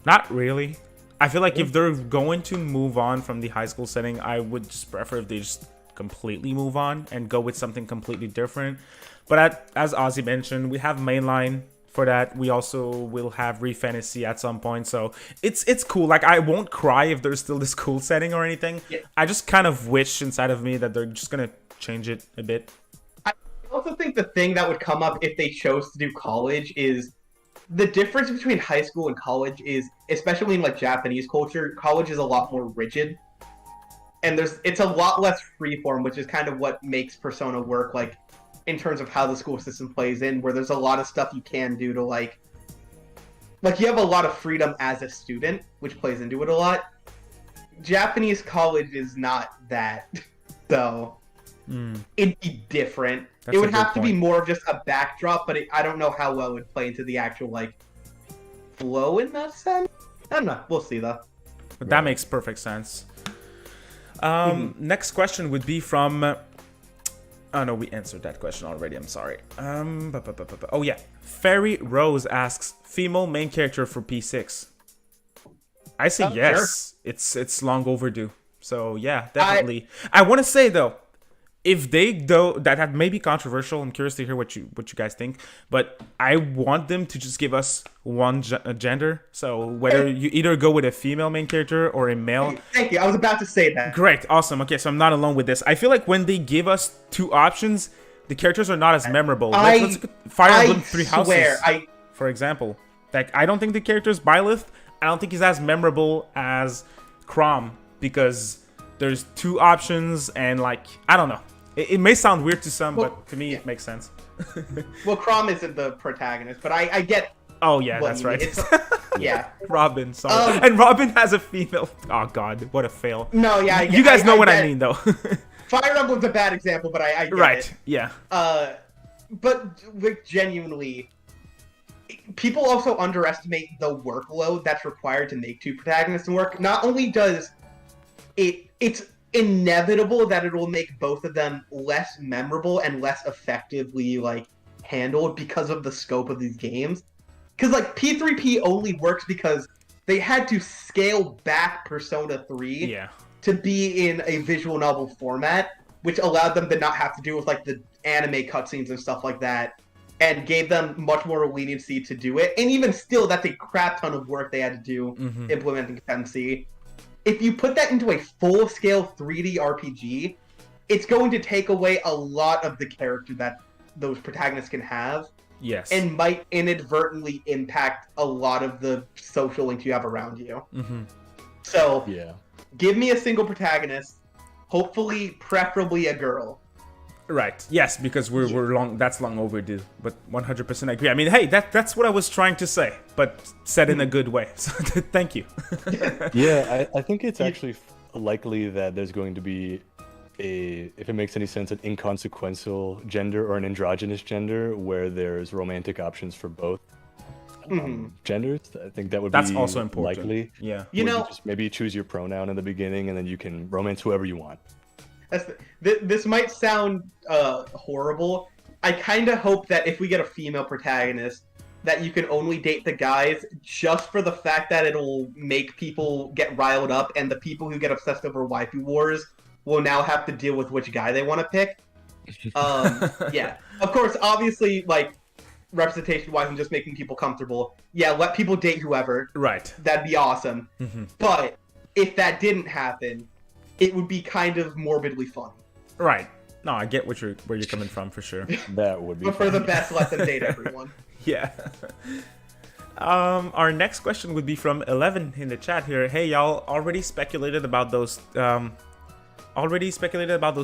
Not really. I feel like if they're going to move on from the high school setting, I would just prefer if they just completely move on and go with something completely different. But as Ozzy mentioned, we have mainline for that. We also will have Re-Fantasy at some point, so it's cool. Like, I won't cry if there's still this cool setting or anything. I just kind of wish inside of me that they're just gonna change it a bit. I also think the thing that would come up if they chose to do college is the difference between high school and college is, especially in, like, Japanese culture, college is a lot more rigid, and it's a lot less freeform, which is kind of what makes Persona work, like, in terms of how the school system plays in, where there's a lot of stuff you can do to, like you have a lot of freedom as a student, which plays into it a lot. Japanese college is not that, so it'd be different. It would have to be more of just a backdrop, but I don't know how well it would play into the actual, like, flow in that sense. I don't know. We'll see, though. But that makes perfect sense. Next question would be from... Oh, no, we answered that question already. I'm sorry. Oh, yeah. Fairy Rose asks, female main character for P6. I say yes. Sure. It's long overdue. So, yeah, definitely. I want to say, though, if they, that may be controversial. I'm curious to hear what you guys think. But I want them to just give us one gender. So whether you either go with a female main character or a male. Thank you. I was about to say that. Great. Awesome. Okay, so I'm not alone with this. I feel like when they give us 2 options, the characters are not as memorable. Let's look at Fire Emblem 3 Houses, for example. Like, I don't think the character's Byleth. I don't think he's as memorable as Chrom, because there's 2 options and, like, I don't know. It may sound weird to some, but to me, it makes sense. Well, Chrom isn't the protagonist, but I get... Oh, yeah, that's right. Yeah. Robin, sorry. And Robin has a female... Oh, God, what a fail. No, yeah, you guys know what I mean, though. Fire Emblem's a bad example, but I get it. Yeah. But, like, genuinely, people also underestimate the workload that's required to make 2 protagonists work. Not only does it's inevitable that it will make both of them less memorable and less effectively, like, handled because of the scope of these games. Because like P3P only works because they had to scale back Persona 3 to be in a visual novel format, which allowed them to not have to deal with like the anime cutscenes and stuff like that, and gave them much more leniency to do it. And even still, that's a crap ton of work they had to do implementing Tensei. If you put that into a full-scale 3D RPG, it's going to take away a lot of the character that those protagonists can have. Yes. And might inadvertently impact a lot of the social links you have around you. So, give me a single protagonist, hopefully, preferably a girl. Right. Yes, because we're long. That's long overdue. But 100% agree. I mean, hey, that's what I was trying to say, but said in a good way. So thank you. Yeah, I think it's actually likely that there's going to be if it makes any sense, an inconsequential gender or an androgynous gender where there's romantic options for both genders. I think that would that's be also important. Likely. Yeah. You know, just maybe choose your pronoun in the beginning, and then you can romance whoever you want. This might sound horrible. I kind of hope that if we get a female protagonist, that you can only date the guys just for the fact that it'll make people get riled up, and the people who get obsessed over waifu wars will now have to deal with which guy they want to pick. Yeah. Of course, obviously, like, representation-wise and just making people comfortable, yeah, let people date whoever. Right. That'd be awesome. But if that didn't happen, it would be kind of morbidly funny. Right. No, I get where you're coming from, for sure. That would be But for the best, let them date everyone. Yeah. Our next question would be from 11 in the chat here. Hey, y'all already speculated about those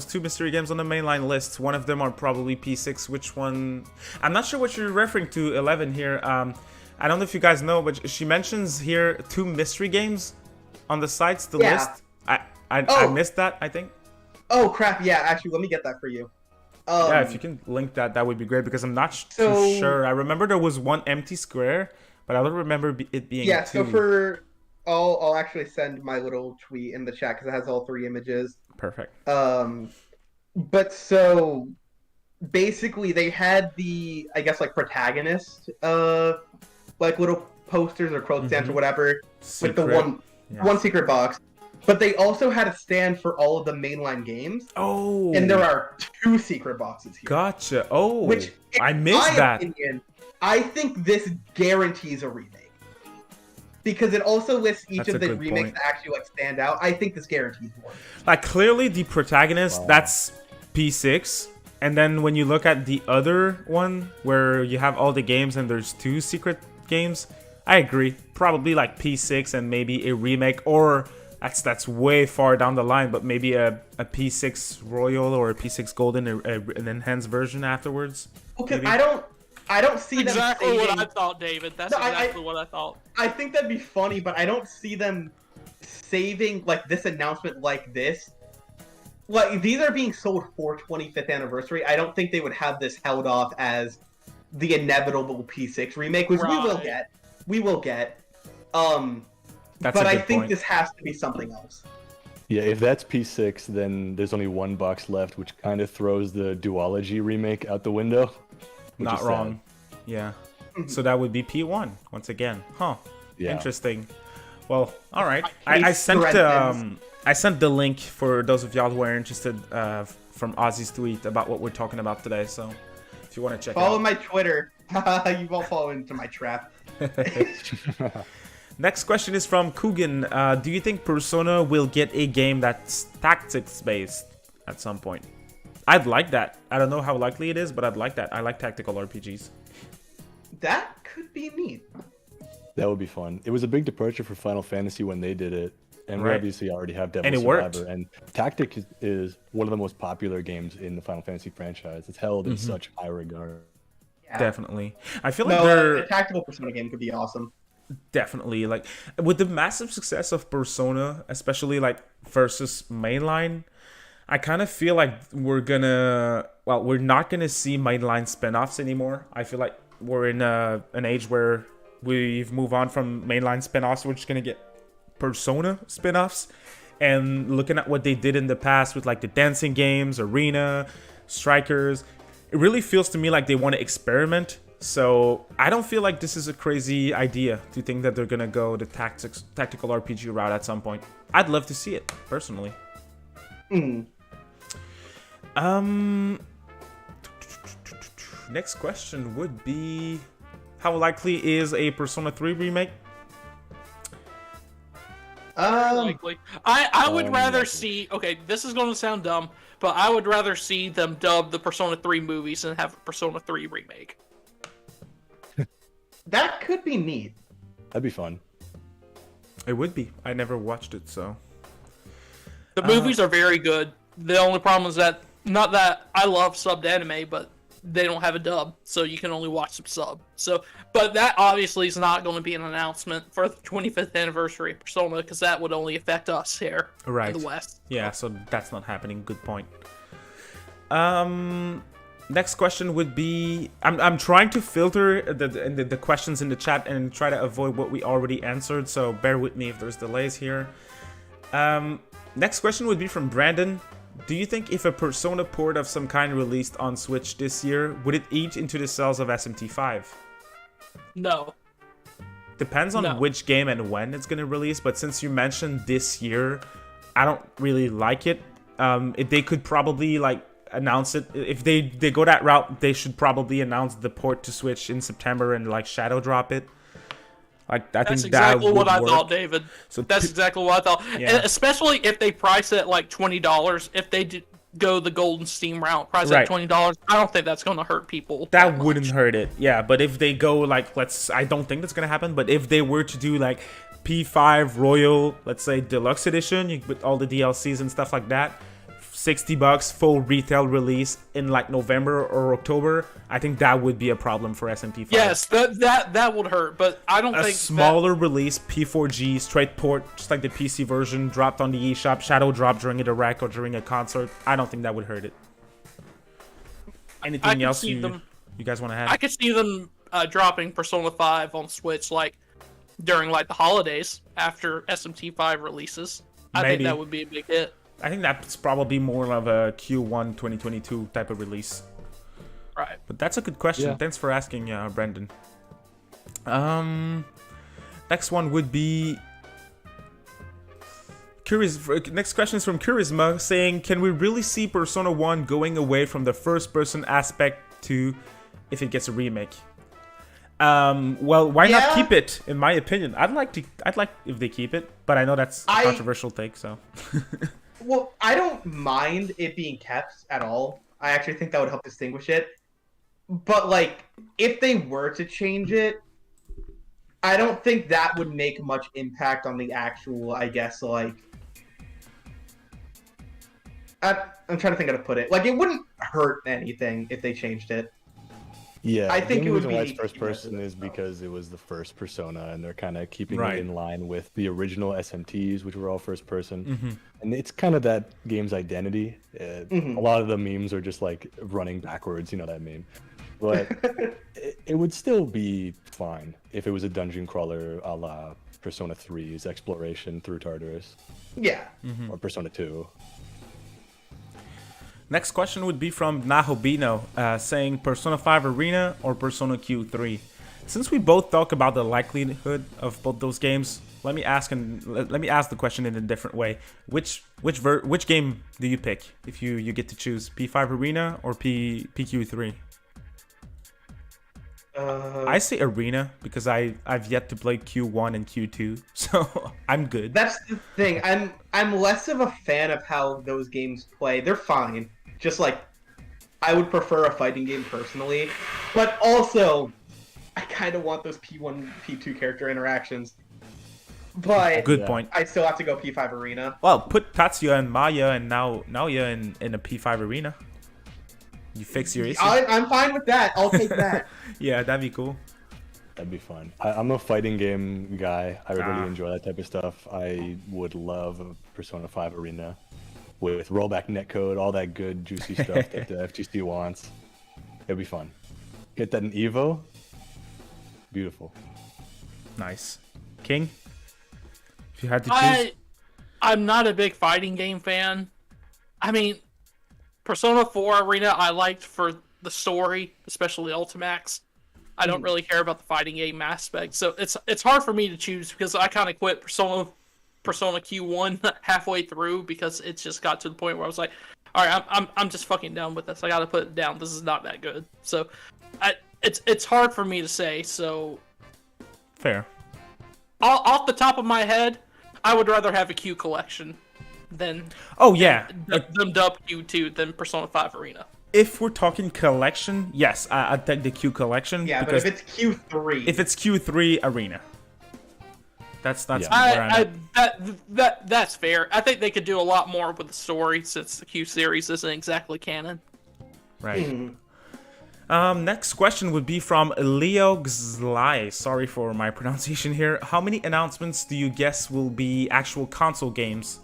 two mystery games on the mainline list. One of them are probably P6. Which one? I'm not sure what you're referring to, 11 here. I don't know if you guys know, but she mentions here 2 mystery games on the sites, the list. I missed that, I think. Oh, crap. Yeah, actually, let me get that for you. Yeah, if you can link that, that would be great, because I'm not too sure. I remember there was one empty square, but I don't remember it being 2. Yeah, so for... I'll actually send my little tweet in the chat, because it has all 3 images. Perfect. But so... Basically, they had the, I guess, like, protagonist, like, little posters or quote stands or whatever, with the one secret box. But they also had a stand for all of the mainline games. Oh. And there are 2 secret boxes here. Gotcha. Oh. Which, I missed that. Opinion, I think this guarantees a remake. Because it also lists each of the remakes that actually like stand out. I think this guarantees one. Like, clearly the protagonist, that's P6. And then when you look at the other one, where you have all the games and there's 2 secret games, I agree. Probably like P6 and maybe a remake, or that's way far down the line, but maybe a P6 Royal or a P6 Golden, an enhanced version afterwards. Okay, I don't see them exactly what I thought, David. That's exactly what I thought. I think that'd be funny, but I don't see them saving like this announcement like this. Like, these are being sold for 25th anniversary. I don't think they would have this held off as the inevitable P6 remake, which we will get. But I think this has to be something else. Yeah, if that's P6, then there's only 1 box left, which kind of throws the duology remake out the window. Not wrong. Yeah. So that would be P1 once again. Huh. Yeah. Interesting. Well, all right. I sent the link for those of y'all who are interested from Ozzy's tweet about what we're talking about today. So if you want to check it out. Follow my Twitter. You won't fall into my trap. Next question is from Coogan. Do you think Persona will get a game that's tactics-based at some point? I'd like that. I don't know how likely it is, but I'd like that. I like tactical RPGs. That could be neat. That would be fun. It was a big departure for Final Fantasy when they did it. And we obviously already have Devil Survivor. And Tactic is one of the most popular games in the Final Fantasy franchise. It's held in such high regard. Yeah. Definitely. I feel like a tactical Persona game could be awesome. Definitely. Like, with the massive success of Persona, especially like versus mainline, I kind of feel like we're not gonna see mainline spin-offs anymore. I feel like we're in an age where we've moved on from mainline spin-offs. We're just gonna get Persona spin-offs. And looking at what they did in the past with like the dancing games, Arena, Strikers, it really feels to me like they want to experiment. So I don't feel like this is a crazy idea to think that they're gonna go the tactical RPG route at some point. I'd love to see it personally. Next question would be, how likely is a Persona 3 remake? Likely. I would rather see. Okay, this is going to sound dumb, but I would rather see them dub the Persona 3 movies and have a Persona 3 remake. That could be neat. That'd be fun. It would be. I never watched it, so. The movies are very good. The only problem is that, not that I love subbed anime, but they don't have a dub, so you can only watch some sub. So, but that obviously is not going to be an announcement for the 25th anniversary of Persona, because that would only affect us here in the West. Yeah, so that's not happening. Good point. Next question would be, I'm trying to filter the questions in the chat and try to avoid what we already answered, so bear with me if there's delays here. Next question would be from Brandon. Do you think if a Persona port of some kind released on Switch this year, would it eat into the sales of SMT5? No. Depends on which game and when it's going to release, but since you mentioned this year, I don't really like it. If they could probably announce it. If they go that route, they should probably announce the port to Switch in September and shadow drop it. That's exactly what I thought, David. So that's exactly what I thought. Yeah. And especially if they price it like $20, if they go the golden Steam route, price at $20, I don't think that's going to hurt people. That wouldn't hurt it, yeah. But if they go I don't think that's going to happen, but if they were to do P5 Royal, let's say Deluxe Edition, with all the DLCs and stuff like that, $60 full retail release in November or October, I think that would be a problem for SMT5. Yes, that would hurt, but I don't think a smaller release P4G straight port, just like the PC version, dropped on the eShop, shadow drop during a direct or during a concert. I don't think that would hurt it. Anything else you guys want to add? I could see them dropping Persona 5 on Switch during the holidays after SMT5 releases. I think that would be a big hit. I think that's probably more of a Q1 2022 type of release. Right. But that's a good question. Yeah. Thanks for asking, Brendan. Next one would be... Next question is from Kurisma, saying, can we really see Persona 1 going away from the first-person aspect to if it gets a remake? Well, why not keep it, in my opinion? I'd like if they keep it, but I know that's a controversial take, so... Well, I don't mind it being kept at all. I actually think that would help distinguish it. But, if they were to change it, I don't think that would make much impact on the actual, I guess, I'm trying to think how to put it. It wouldn't hurt anything if they changed it. Yeah, I think the it would reason why it's be first person is because it was the first Persona, and they're kind of keeping it in line with the original SMTs, which were all first person. Mm-hmm. And it's kind of that game's identity. A lot of the memes are just running backwards, you know that meme. But it would still be fine if it was a dungeon crawler a la Persona 3's exploration through Tartarus. Yeah. Mm-hmm. Or Persona 2. Next question would be from Nahobino, saying Persona 5 Arena or Persona Q3. Since we both talk about the likelihood of both those games, let me ask the question in a different way. Which game do you pick if you get to choose, P5 Arena or PQ3? I say Arena because I've yet to play Q1 and Q2, so I'm good. That's the thing. I'm less of a fan of how those games play. They're fine. Just I would prefer a fighting game personally, but also I kind of want those P1, P2 character interactions. But good point. I still have to go P5 Arena. Well, put Tatsuya and Maya and Naoya in a P5 Arena. You fix your issue. I'm fine with that. I'll take that. Yeah, that'd be cool. That'd be fun. I'm a fighting game guy. I really enjoy that type of stuff. I would love a Persona 5 Arena with rollback netcode, all that good juicy stuff that the FGC wants. It'd be fun. Get that in Evo. Beautiful. Nice. King? If you had to choose? I'm not a big fighting game fan. I mean, Persona 4 Arena I liked for the story, especially Ultimax. I don't really care about the fighting game aspect, so it's hard for me to choose because I kind of quit Persona Q1 halfway through because it just got to the point where I was like, all right, I'm just fucking done with this. I gotta put it down. This is not that good. So, it's hard for me to say. So, fair. Off the top of my head, I would rather have a Q collection than than dub Q2 than Persona 5 Arena. If we're talking collection, yes, I'd take the Q collection. Yeah, but if it's Q3... If it's Q3 Arena. That's where that's fair. I think they could do a lot more with the story since the Q series isn't exactly canon. Right. Next question would be from Leo Gzlai. Sorry for my pronunciation here. How many announcements do you guess will be actual console games?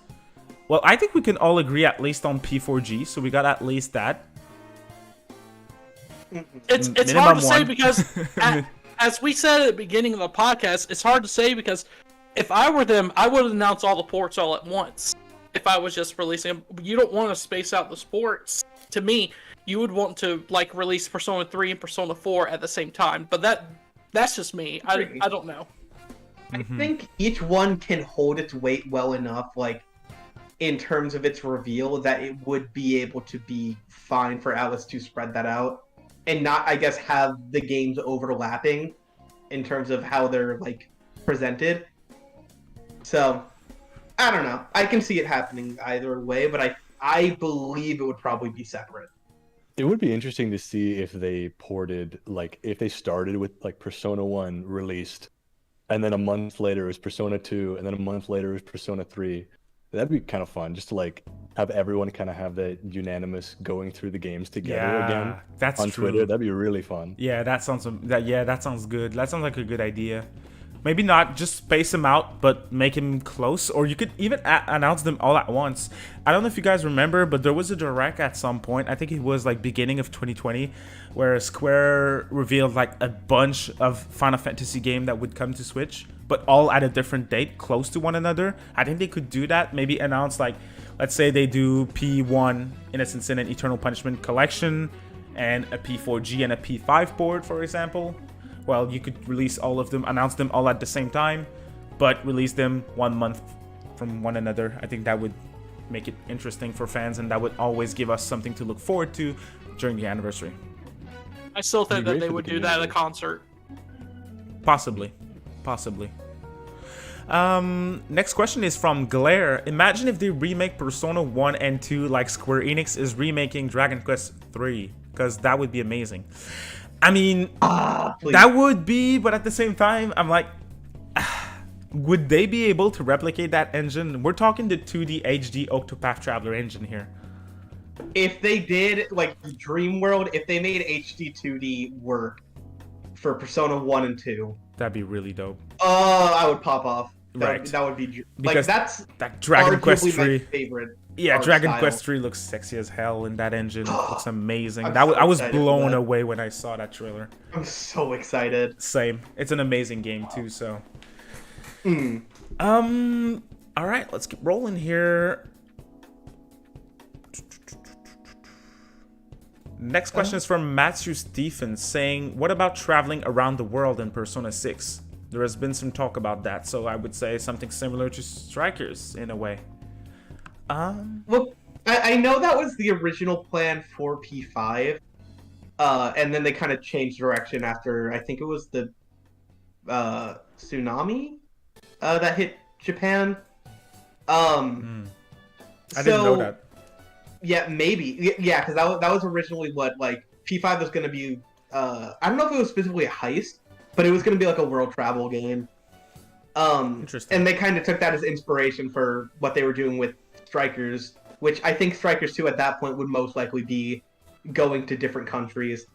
Well, I think we can all agree at least on P4G, so we got at least that. It's hard to say because, as we said at the beginning of the podcast, it's hard to say because if I were them, I would announce all the ports all at once. If I was just releasing them, you don't want to space out the sports. To me, you would want to like release Persona 3 and Persona 4 at the same time. But that's just me. I don't know. I think each one can hold its weight well enough, like in terms of its reveal, that it would be able to be fine for Atlus to spread that out. And not, I guess, have the games overlapping in terms of how they're, like, presented. So, I don't know. I can see it happening either way, but I believe it would probably be separate. It would be interesting to see if they ported, like, if they started with, like, Persona 1 released, and then a month later it was Persona 2, and then a month later it was Persona 3. That'd be kind of fun, just to like have everyone kind of have that unanimous going through the games together again. That's on true. Twitter. That'd be really fun. Yeah, that sounds good. That sounds like a good idea. Maybe not just space them out, but make them close, or you could even announce them all at once. I don't know if you guys remember, but there was a direct at some point. I think it was like beginning of 2020, where Square revealed like a bunch of Final Fantasy game that would come to Switch, but all at a different date, close to one another. I think they could do that. Maybe announce like, let's say they do P1 Innocent Sin and Eternal Punishment collection, and a P4G and a P5 board, for example. Well, you could release all of them, announce them all at the same time, but release them 1 month from one another. I think that would make it interesting for fans, and that would always give us something to look forward to during the anniversary. I still think that they would do that at a concert. Possibly. Next question is from Glare. Imagine if they remake Persona 1 and 2 like Square Enix is remaking Dragon Quest 3, because that would be amazing. I mean, that would be, but at the same time, I'm like, would they be able to replicate that engine? We're talking the 2D HD Octopath Traveler engine here. If they did, like, Dream World, if they made HD 2D work for Persona 1 and 2... That'd be really dope. I would pop off. Right. That would be... Because like, that's that Dragon Quest 3... my favorite. Yeah, Dragon style. Quest 3 looks sexy as hell in that engine. It looks amazing. I was blown away when I saw that trailer. I'm so excited. Same. It's an amazing game too, so. All right, let's keep rolling here. Next question is from Matthew Stephens saying, what about traveling around the world in Persona 6? There has been some talk about that, so I would say something similar to Strikers in a way. Look, I know that was the original plan for P5, and then they kind of changed direction after, I think it was the tsunami that hit Japan. I didn't know that. Yeah, maybe. Yeah, because that was originally what, like, P5 was going to be, I don't know if it was specifically a heist, but it was going to be like a world travel game. Interesting. And they kind of took that as inspiration for what they were doing with Strikers, which I think Strikers 2 at that point would most likely be going to different countries.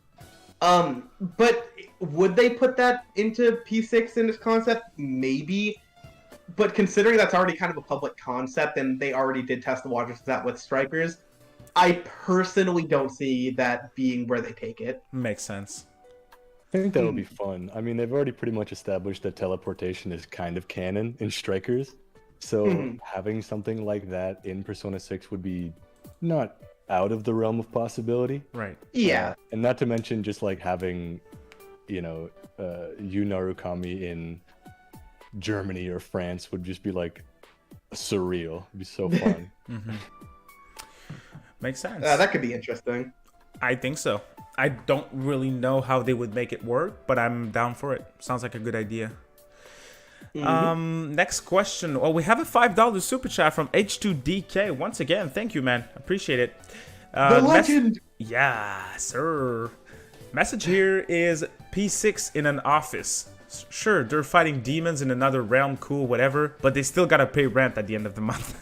But would they put that into P6 in this concept? Maybe. But considering that's already kind of a public concept and they already did test the waters of that with Strikers, I personally don't see that being where they take it. Makes sense. I think that'll be fun. I mean, they've already pretty much established that teleportation is kind of canon in Strikers. So having something like that in Persona 6 would be not out of the realm of possibility. Right. Yeah. And not to mention just like having, Narukami in Germany or France would just be like surreal. It'd be so fun. Makes sense. That could be interesting. I think so. I don't really know how they would make it work, but I'm down for it. Sounds like a good idea. Next question. Well, we have a $5 super chat from H2DK. Once again, thank you, man. Appreciate it. The legend. Yeah, sir. Message here is P6 in an office. Sure, they're fighting demons in another realm, cool, whatever, but they still gotta pay rent at the end of the month.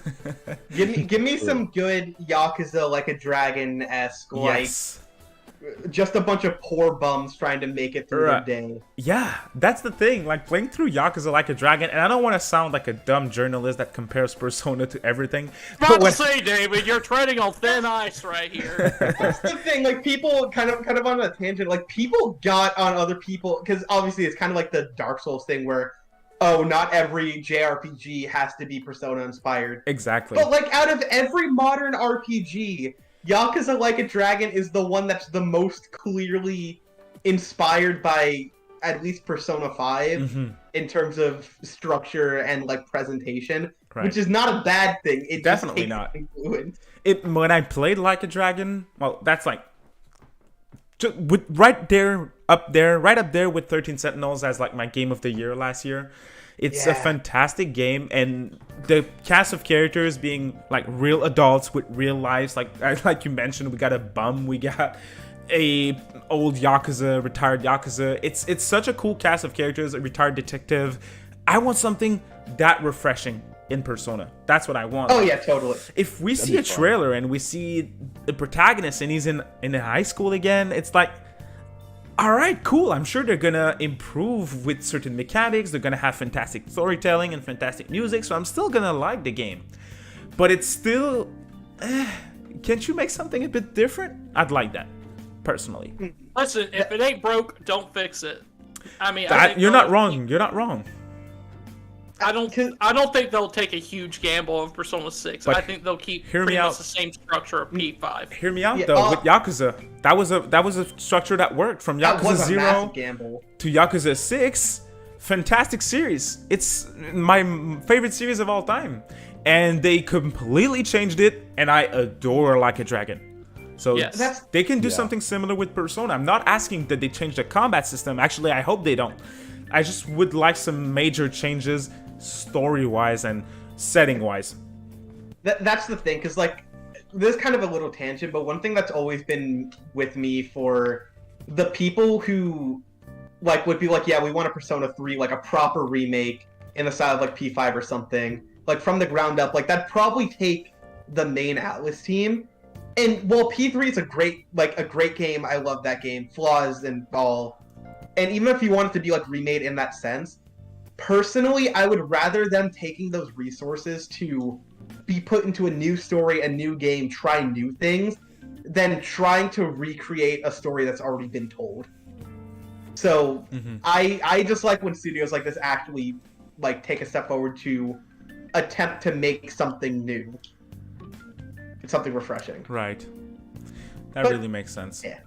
give me some good Yakuza Like a Dragon-esque, Yes. just a bunch of poor bums trying to make it through the day. Yeah, that's the thing. Like, playing through Yakuza Like a Dragon, and I don't want to sound like a dumb journalist that compares Persona to everything. About to say, David, you're treading on thin ice right here. That's the thing. Like, people kind of on a tangent. Like, people got on other people because obviously it's kind of like the Dark Souls thing where, oh, not every JRPG has to be Persona inspired. Exactly. But like, out of every modern RPG, Yakuza Like a Dragon is the one that's the most clearly inspired by at least Persona 5 in terms of structure and like presentation, which is not a bad thing. It definitely just takes not. influence. When I played Like a Dragon, well, that's like right up there with 13 Sentinels as like my game of the year last year. It's a fantastic game, and the cast of characters being like real adults with real lives, like you mentioned, we got a bum, we got a old Yakuza, retired Yakuza. It's such a cool cast of characters, a retired detective. I want something that refreshing in Persona. That's what I want. Oh yeah, totally. If we see a trailer and we see the protagonist and he's in high school again, it's like, all right, cool. I'm sure they're gonna improve with certain mechanics. They're gonna have fantastic storytelling and fantastic music, so I'm still gonna like the game. But it's still, can't you make something a bit different? I'd like that, personally. Listen, if it ain't broke, don't fix it. I mean, You're not wrong. You're not wrong. I don't think they'll take a huge gamble of Persona 6. But I think they'll keep hear me pretty much out. the same structure of P5. Hear me out though. With Yakuza, that was a structure that worked from Yakuza 0 to Yakuza 6. Fantastic series. It's my favorite series of all time, and they completely changed it. And I adore Like a Dragon. So they can do something similar with Persona. I'm not asking that they change the combat system. Actually, I hope they don't. I just would like some major changes story-wise and setting-wise. That's the thing, because like, this is kind of a little tangent, but one thing that's always been with me for the people who like would be like, yeah, we want a Persona 3, like a proper remake in the style of like P5 or something, like from the ground up, like that'd probably take the main Atlus team. And while P3 is a great game, I love that game, flaws and all. And even if you want it to be like remade in that sense, personally, I would rather them taking those resources to be put into a new story, a new game, try new things, than trying to recreate a story that's already been told. So I just like when studios like this actually like take a step forward to attempt to make something new. It's something refreshing. Right. That really makes sense. Yeah.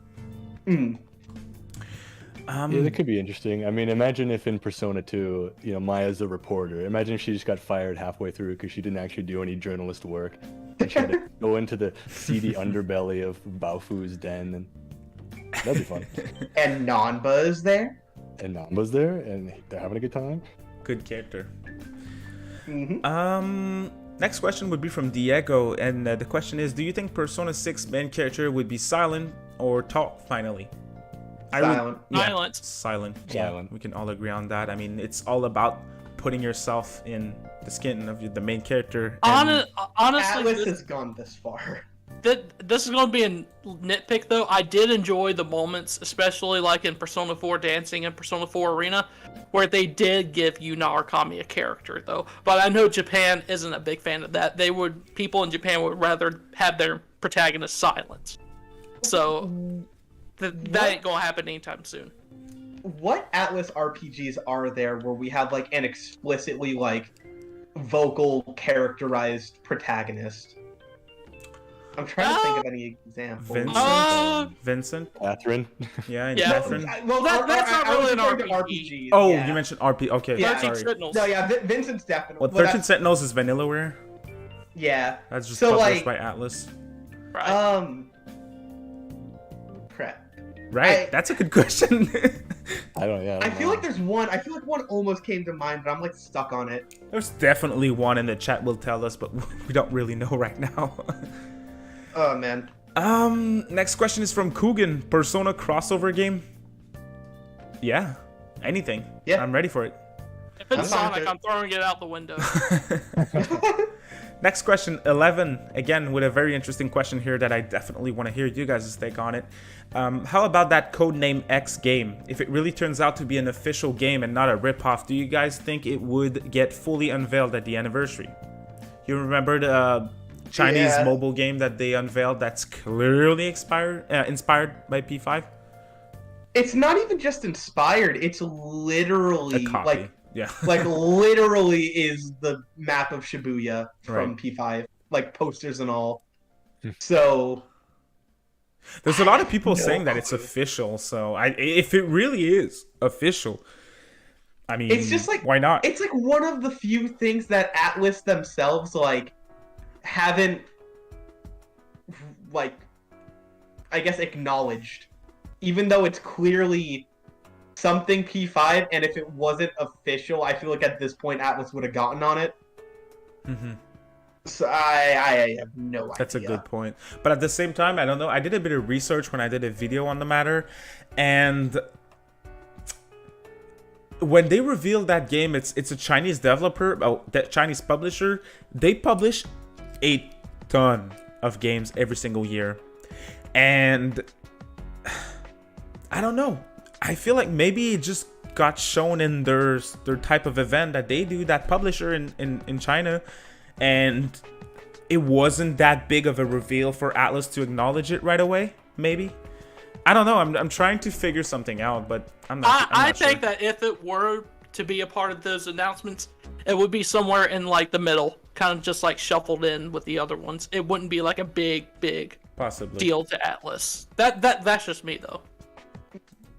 Yeah, that could be interesting. I mean, imagine if in Persona 2, Maya's a reporter. Imagine if she just got fired halfway through because she didn't actually do any journalist work. And she had to go into the seedy underbelly of Baofu's den. And that'd be fun. And Nanba is there. And Nanba's there, and they're having a good time. Good character. Next question would be from Diego, and the question is, do you think Persona 6 main character would be silent or talk finally? Silent. Yeah, we can all agree on that. I mean, it's all about putting yourself in the skin of the main character. Honestly, Atlus has gone this far. This is going to be a nitpick, though. I did enjoy the moments, especially like in Persona 4 Dancing and Persona 4 Arena, where they did give Yu Narukami a character, though. But I know Japan isn't a big fan of that. People in Japan would rather have their protagonist silenced. So that ain't gonna happen anytime soon. What Atlus RPGs are there where we have like an explicitly like vocal characterized protagonist? I'm trying to think of any examples. Vincent? Catherine. Yeah, Yeah. Catherine. Well, That's not really an referring to RPG. Oh, yeah. you mentioned RP. Okay, Yeah. 13 sorry. Sentinels. No, yeah, Vincent's definitely. Well, 13 Sentinels is Vanillaware. Yeah. That's just So, published like, by Atlus. Right. Crap. Right, that's a good question. I don't. Yeah. I feel like there's one. I feel like one almost came to mind, but I'm like stuck on it. There's definitely one in the chat will tell us, but we don't really know right now. Oh man. Next question is from Coogan. Persona crossover game? Yeah, anything. Yeah. I'm ready for it. If it's I'm fine with Sonic, it. I'm throwing it out the window. Next question, 11. Again, with a very interesting question here that I definitely want to hear you guys' take on it. How about that Codename X game? If it really turns out to be an official game and not a ripoff, do you guys think it would get fully unveiled at the anniversary? You remember the Chinese mobile game that they unveiled that's clearly inspired by P5? It's not even just inspired. It's literally A copy. like Yeah. like literally is the map of Shibuya from P5, like posters and all. So There's a lot of people No saying that it's clue. official, so if it really is official, I mean, it's just like, why not? It's like one of the few things that Atlus themselves like haven't like, I guess, acknowledged, even though it's clearly something P5, and if it wasn't official, I feel like at this point Atlus would have gotten on it. Mm-hmm. So I have no idea. That's a good point. But at the same time, I don't know. I did a bit of research when I did a video on the matter, and when they revealed that game, it's a Chinese developer, that Chinese publisher. They publish a ton of games every single year, and I don't know. I feel like maybe it just got shown in their type of event that they do, that publisher in China, and it wasn't that big of a reveal for Atlus to acknowledge it right away. Maybe, I don't know. I'm trying to figure something out, but I'm not. I think that if it were to be a part of those announcements, it would be somewhere in like the middle, kind of just like shuffled in with the other ones. It wouldn't be like a big possibly deal to Atlus. That's just me though.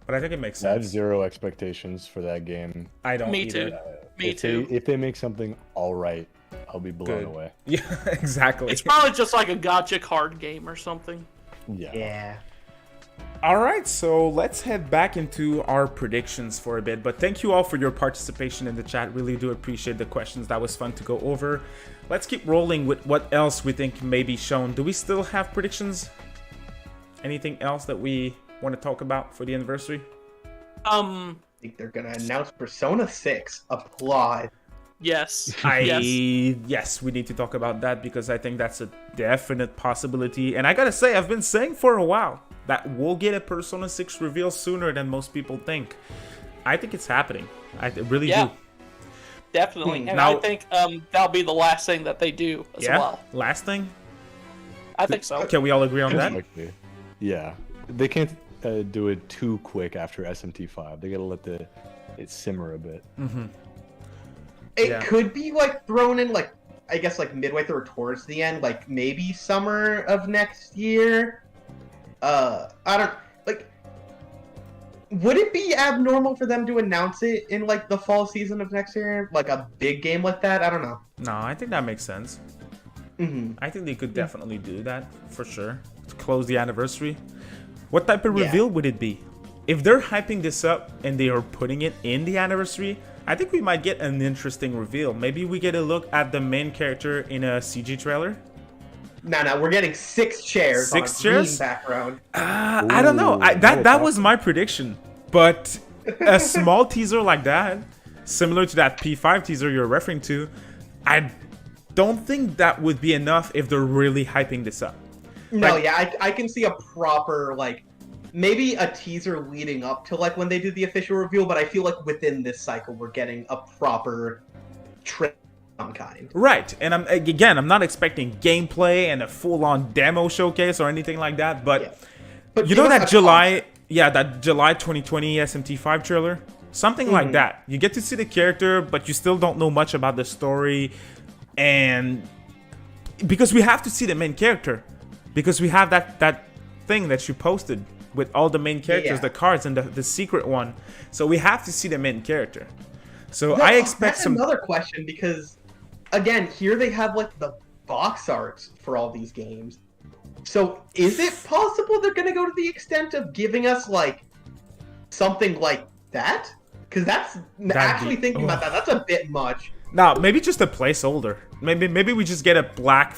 But I think it makes I have sense. zero expectations for that game. I don't. Me either. too. Me too. If they make something all right, I'll be blown Good. away. Yeah, exactly. It's probably just like a gotcha card game or something. Yeah. Yeah. All right, so let's head back into our predictions for a bit. But thank you all for your participation in the chat. Really do appreciate the questions. That was fun to go over. Let's keep rolling with what else we think may be shown. Do we still have predictions? Anything else that we want to talk about for the anniversary? I think they're gonna announce Persona 6. Applaud. Yes. Yes, we need to talk about that because I think that's a definite possibility. And I gotta say, I've been saying for a while that we'll get a Persona 6 reveal sooner than most people think. I think it's happening. I really do. Definitely. And Now- I think that'll be the last thing that they do as well. Last thing? I think so. Can we all agree on that? Likely. Yeah. They can't do it too quick after SMT5. They gotta let it simmer a bit. It could be like thrown in like, I guess, like midway through or towards the end, like maybe summer of next year. I don't like. Would it be abnormal for them to announce it in like the fall season of next year, like a big game like that? I don't know. No, I think that makes sense. Mm-hmm. I think they could definitely do that for sure. To close the anniversary. What type of Yeah. reveal would it be? If they're hyping this up and they are putting it in the anniversary, I think we might get an interesting reveal. Maybe we get a look at the main character in a CG trailer. No, we're getting 6 chairs. 6 on a chairs? green background. I don't know. Ooh, That was my prediction. But a small teaser like that, similar to that P5 teaser you're referring to, I don't think that would be enough if they're really hyping this up. No, Like- yeah, I can see a proper like, maybe a teaser leading up to like when they do the official reveal, but I feel like within this cycle we're getting a proper trailer of some kind. Right, and I'm not expecting gameplay and a full-on demo showcase or anything like that, but Yeah. But you give know us that a July 2020 SMT5 trailer? Something like that. You get to see the character, but you still don't know much about the story, and because we have to see the main character. because we have that thing that you posted with all the main characters, Yeah. the cards, and the secret one. So we have to see the main character. So No, I expect that's some. another question because, again, here they have like the box arts for all these games. So is it possible they're gonna go to the extent of giving us like something like that? Because actually thinking about that, that's a bit much. No, maybe just a placeholder. Maybe we just get a black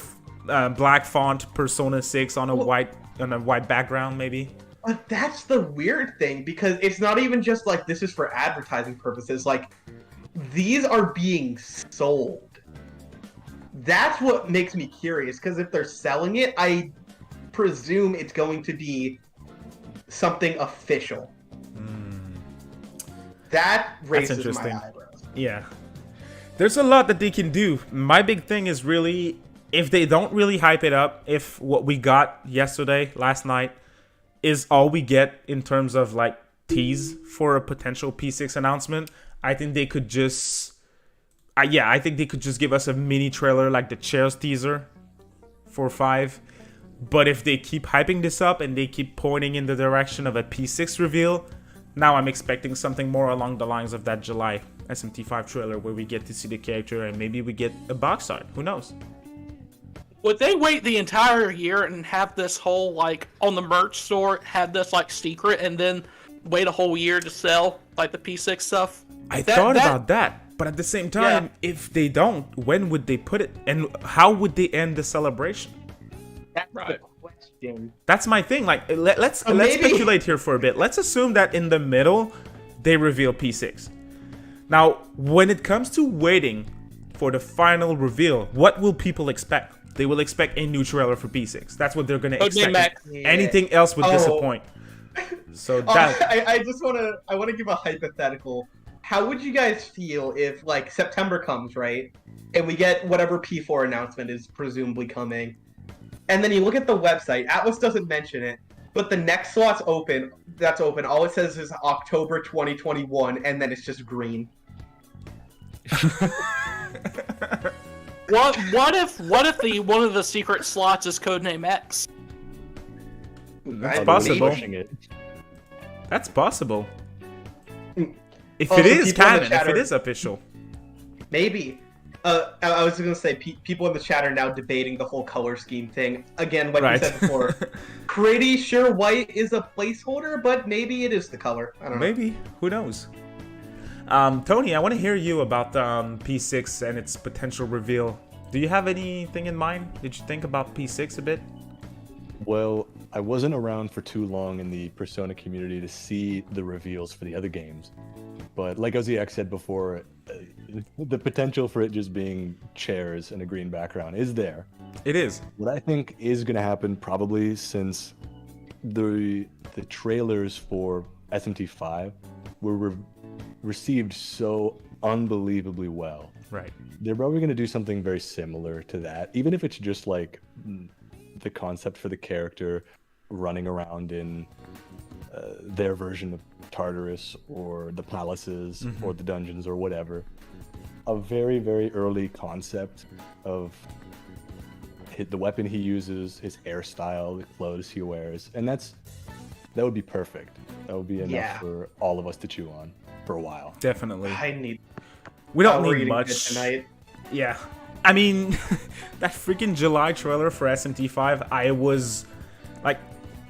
font Persona 6 on a white background, maybe. But that's the weird thing, because it's not even just like this is for advertising purposes. Like, these are being sold. That's what makes me curious, because if they're selling it, I presume it's going to be something official. That raises my eyebrows. Yeah. There's a lot that they can do. My big thing is really, if they don't really hype it up, if what we got last night, is all we get in terms of like tease for a potential P6 announcement, I think they could just I think they could just give us a mini trailer like the Chairs teaser for 5. But if they keep hyping this up and they keep pointing in the direction of a P6 reveal, now I'm expecting something more along the lines of that July SMT5 trailer where we get to see the character and maybe we get a box art. Who knows? Would they wait the entire year and have this whole, like, on the merch store, have this, like, secret, and then wait a whole year to sell, like, the P6 stuff? I thought about that, but at the same time, if they don't, when would they put it? And how would they end the celebration? That's the question. That's my thing. Like, let's speculate here for a bit. Let's assume that in the middle, they reveal P6. Now, when it comes to waiting for the final reveal, what will people expect? They will expect a new trailer for P6. That's what they're going to expect. Anything else would disappoint. So that I want to give a hypothetical. How would you guys feel if like September comes, right? And we get whatever P4 announcement is presumably coming. And then you look at the website, Atlus doesn't mention it, but the next slot's open. That's open. All it says is October 2021, and then it's just green. What if one of the secret slots is codename X? That's possible. That's possible. If it is canon, if it is official. Maybe. I was going to say, people in the chat are now debating the whole color scheme thing. Again, like we said before, pretty sure white is a placeholder, but maybe it is the color. I don't know. Maybe. Who knows? Tony, I want to hear you about P6 and its potential reveal. Do you have anything in mind? Did you think about P6 a bit? Well, I wasn't around for too long in the Persona community to see the reveals for the other games. But like Oziach said before, the potential for it just being chairs and a green background is there. It is. What I think is going to happen, probably since the trailers for SMT5 were received so unbelievably well. Right. They're probably going to do something very similar to that, even if it's just like the concept for the character running around in their version of Tartarus or the palaces or the dungeons or whatever. A very, very early concept of the weapon he uses, his hairstyle, the clothes he wears, and that would be perfect. That would be enough for all of us to chew on for a while. Definitely. We don't need much tonight. Yeah. I mean, that freaking July trailer for SMT5, I was like,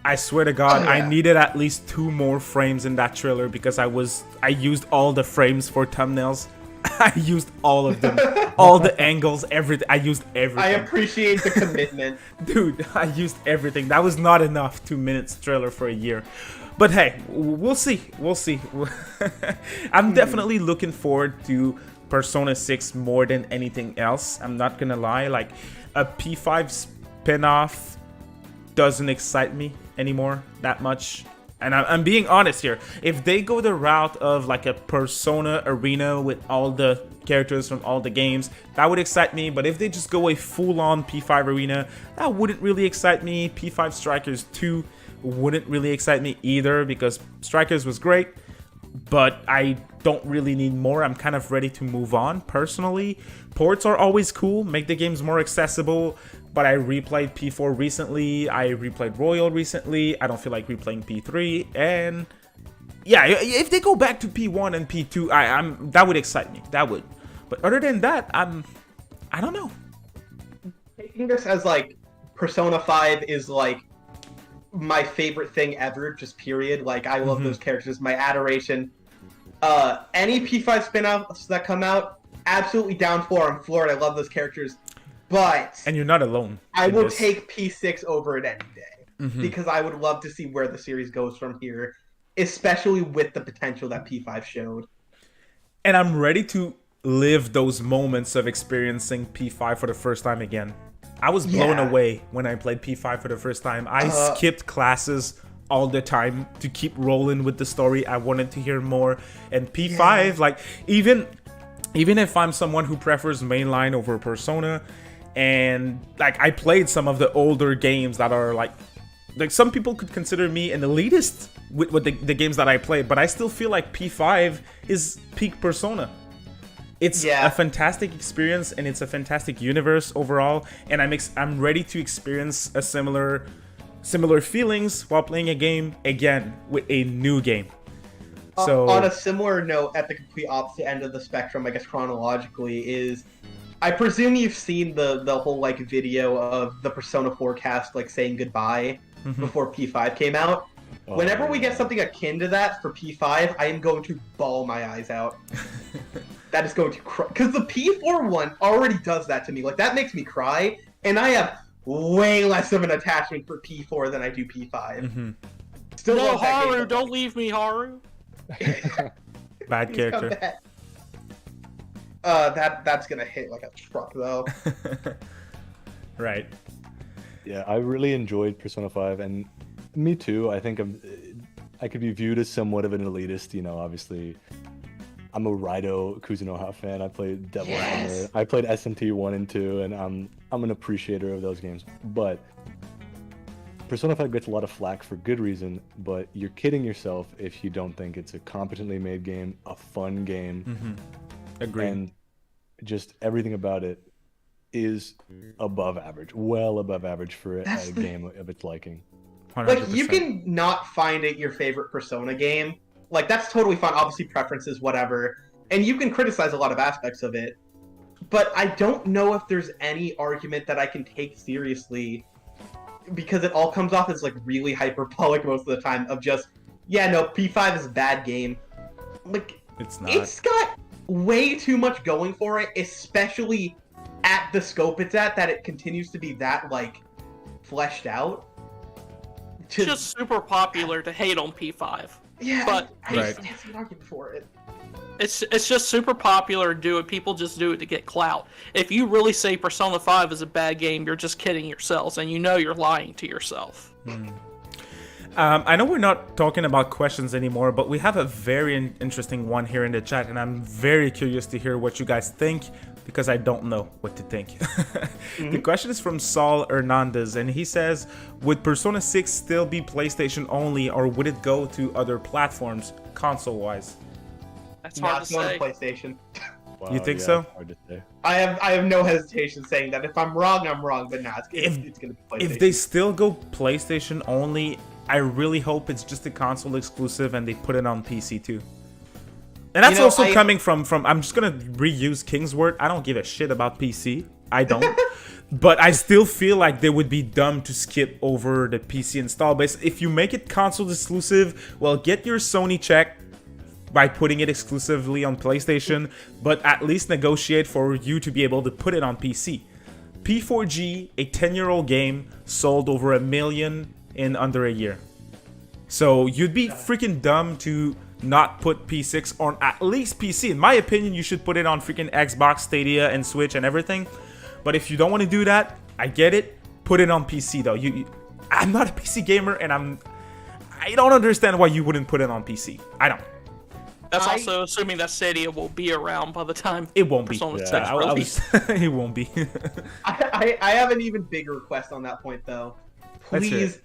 I swear to God, I needed at least 2 more frames in that trailer because I used all the frames for thumbnails. I used all of them, all the angles, everything. I used everything. I appreciate the commitment. Dude, I used everything. That was not enough 2 minutes trailer for a year. But hey, we'll see. We'll see. I'm definitely looking forward to Persona 6 more than anything else. I'm not gonna lie. Like, a P5 spin-off doesn't excite me anymore that much. And I'm being honest here. If they go the route of like a Persona arena with all the characters from all the games, that would excite me. But if they just go a full-on P5 arena, that wouldn't really excite me. P5 Strikers 2 wouldn't really excite me either because Strikers was great. but I don't really need more. I'm kind of ready to move on personally. Ports are always cool, make the games more accessible, but I replayed P4 recently, I replayed Royal recently, I don't feel like replaying P3, and yeah, if they go back to P1 and P2, that would excite me, that would. But other than that, I don't know. Taking this as like Persona 5 is like my favorite thing ever, just period. Like, I love those characters, my adoration. Any P5 spin-offs that come out, absolutely down for. I'm floored. I love those characters. But... And you're not alone. I will take P6 over it any day. Because I would love to see where the series goes from here. Especially with the potential that P5 showed. And I'm ready to live those moments of experiencing P5 for the first time again. I was blown away when I played P5 for the first time. I skipped classes all the time to keep rolling with the story. I wanted to hear more. And P5, like, even if I'm someone who prefers mainline over Persona, and like I played some of the older games that are like some people could consider me an elitist with the games that I played, but I still feel like P5 is peak Persona. It's a fantastic experience, and it's a fantastic universe overall, and I'm ready to experience a similar feelings while playing a game again with a new game. So on a similar note, at the complete opposite end of the spectrum, I guess chronologically, is I presume you've seen the whole like video of the Persona 4 cast like saying goodbye before P5 came out. Whenever we get something akin to that for P5, I am going to bawl my eyes out. That is going to cry. Because the P4 one already does that to me. Like, that makes me cry. And I have way less of an attachment for P4 than I do P5. Still no, Haru, don't leave me, Haru. Bad character. That's going to hit like a truck, though. Right. Yeah, I really enjoyed Persona 5, and me too. I think I could be viewed as somewhat of an elitist, you know, obviously. I'm a Raido Kuzunoha fan. I played Devil Hammer. I played SMT 1 and 2, and I'm an appreciator of those games. But Persona 5 gets a lot of flack for good reason, but you're kidding yourself if you don't think it's a competently made game, a fun game. Agreed. And just everything about it is above average, well above average for a game of its liking. 100%. Like, you can not find it your favorite Persona game. Like, that's totally fine. Obviously, preferences, whatever. And you can criticize a lot of aspects of it. But I don't know if there's any argument that I can take seriously, because it all comes off as, like, really hyperbolic most of the time of just, yeah, no, P5 is a bad game. Like, it's not. It's got way too much going for it, especially at the scope it's at, that it continues to be that, like, fleshed out. It's just super popular to hate on P5. Yeah, but I just can't see an argument for it. It's just super popular to do it. People just do it to get clout. If you really say Persona 5 is a bad game, you're just kidding yourselves, and you know you're lying to yourself. I know we're not talking about questions anymore, but we have a very interesting one here in the chat, and I'm very curious to hear what you guys think, because I don't know what to think. The question is from Saul Hernandez, and he says, would Persona 6 still be PlayStation only, or would it go to other platforms, console-wise? That's hard to say. PlayStation. Wow, You think so? Hard to say. I have no hesitation saying that. If I'm wrong, I'm wrong, but nah, it's gonna be PlayStation. If they still go PlayStation only, I really hope it's just a console exclusive and they put it on PC too. And that's also coming from I'm just gonna reuse King's word. I don't give a shit about PC. I don't. But I still feel like they would be dumb to skip over the PC install base. If you make it console exclusive, well, get your Sony check by putting it exclusively on PlayStation, but at least negotiate for you to be able to put it on PC. P4G, a 10-year-old game, sold over 1 million in under a year. So you'd be freaking dumb to not put P6 on at least PC. In my opinion, you should put it on freaking Xbox, Stadia, and Switch and everything. But if you don't want to do that, I get it. Put it on PC though. I'm not a PC gamer, and I don't understand why you wouldn't put it on PC. I don't. That's also assuming that Stadia will be around by the time it won't be. Persona 6 it won't be. I have an even bigger request on that point though. Please,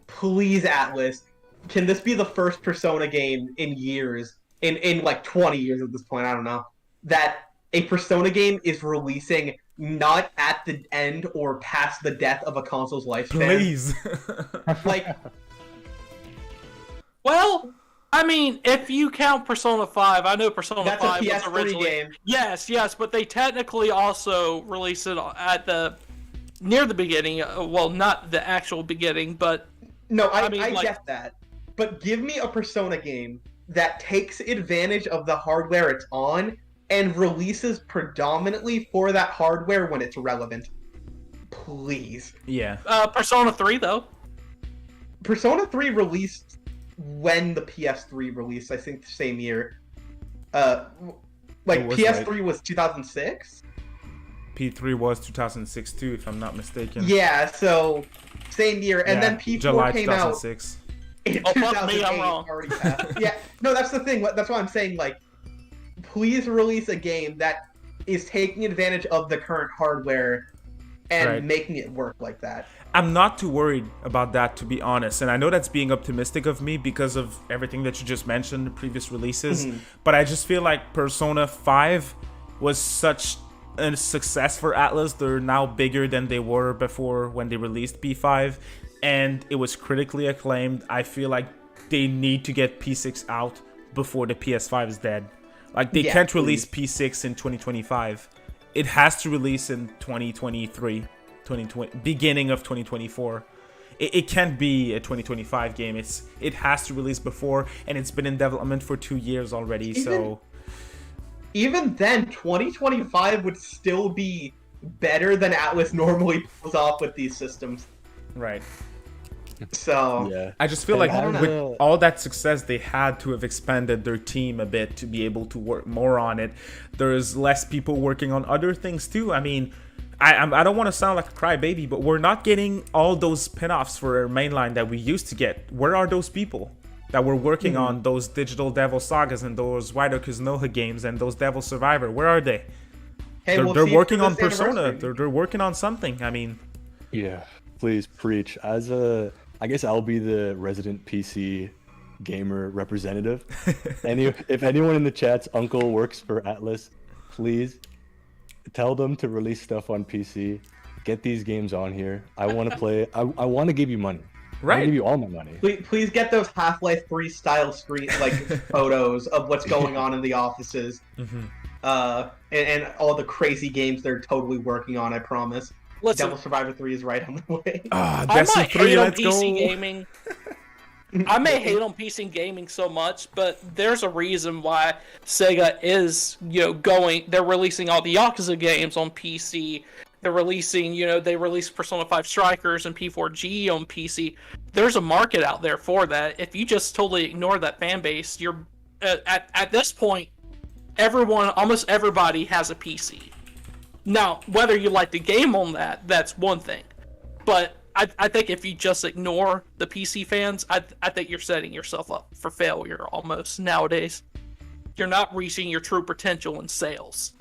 Atlus, can this be the first Persona game in years in like 20 years at this point, I don't know, that a Persona game is releasing not at the end or past the death of a console's lifespan. Please. Like, well, I mean, if you count Persona 5, I know Persona that's 5 a was PS3 originally game. Yes, but they technically also released it at the near the beginning. Well, not the actual beginning, but No, I mean, like, get that. But give me a Persona game that takes advantage of the hardware it's on and releases predominantly for that hardware when it's relevant. Please. Yeah. Persona 3 though. Persona 3 released when the PS3 released, I think the same year. Like PS3 was 2006? P3 was 2006 too, if I'm not mistaken. Yeah, so same year. And then P4 July came 2006. out in Oh, fuck 2008. me, I'm wrong. Already passed. Yeah, no, that's the thing. That's why I'm saying, like, please release a game that is taking advantage of the current hardware and making it work like that. I'm not too worried about that, to be honest. And I know that's being optimistic of me because of everything that you just mentioned, the previous releases. But I just feel like Persona 5 was such a success for Atlus. They're now bigger than they were before when they released P5. And it was critically acclaimed. I feel like they need to get P6 out before the PS5 is dead. Like, they can't release P6 in 2025. It has to release in 2023. Beginning of 2024. It can't be a 2025 game. It has to release before, and it's been in development for 2 years already. Even then, 2025 would still be better than Atlus normally pulls off with these systems. Right. So Yeah. I just feel like I don't with know. all that success, they had to have expanded their team a bit to be able to work more on it. There's less people working on other things too. I mean, I don't want to sound like a crybaby, but we're not getting all those spin-offs for our mainline that we used to get. Where are those people that were working on those Digital Devil Sagas and those Wider Kuzunoha games and those Devil Survivor? Where are they? hey, They're see working for on this Persona. anniversary. They're working on something. I mean, Yeah, please preach. I guess I'll be the resident PC gamer representative. If anyone in the chat's uncle works for Atlus, please tell them to release stuff on PC. Get these games on here. I want to play. I want to give you money. I want right? to give you all my money. Please get those Half-Life 3 style screen photos of what's going on in the offices, and all the crazy games they're totally working on. I promise. Listen, Devil Survivor 3 is right on the way. Ah, I Destiny might 3, hate on let's PC go. gaming. I may hate on PC gaming so much, but there's a reason why Sega is, going. They're releasing all the Yakuza games on PC. They're releasing, they released Persona 5 Strikers and P4G on PC. There's a market out there for that. If you just totally ignore that fan base, you're at this point, almost everybody has a PC. Now, whether you like the game on that's one thing. But I think if you just ignore the PC fans, I think you're setting yourself up for failure almost nowadays. You're not reaching your true potential in sales.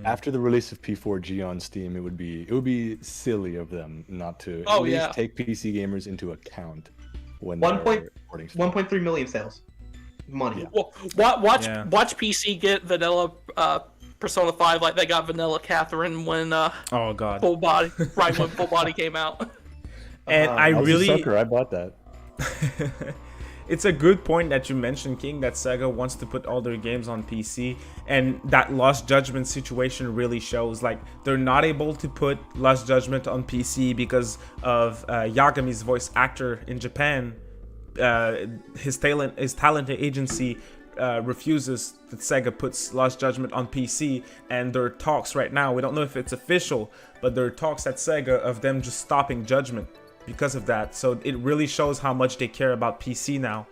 After the release of P4G on Steam, it would be silly of them not to Oh, at least yeah. take PC gamers into account when One they're point- recording stuff. 1.3 million sales. Money. Yeah. Well, watch Yeah. PC get vanilla Persona 5 like they got vanilla Catherine when Oh god. Full Body when Full Body came out. And I I was a really sucker. I bought that. It's a good point that you mentioned, King, that Sega wants to put all their games on PC, and that Lost Judgment situation really shows. Like, they're not able to put Lost Judgment on PC because of Yagami's voice actor in Japan. His talent agency refuses that Sega puts Lost Judgment on PC, and there are talks right now. We don't know if it's official, but there are talks at Sega of them just stopping Judgment because of that. So it really shows how much they care about PC now.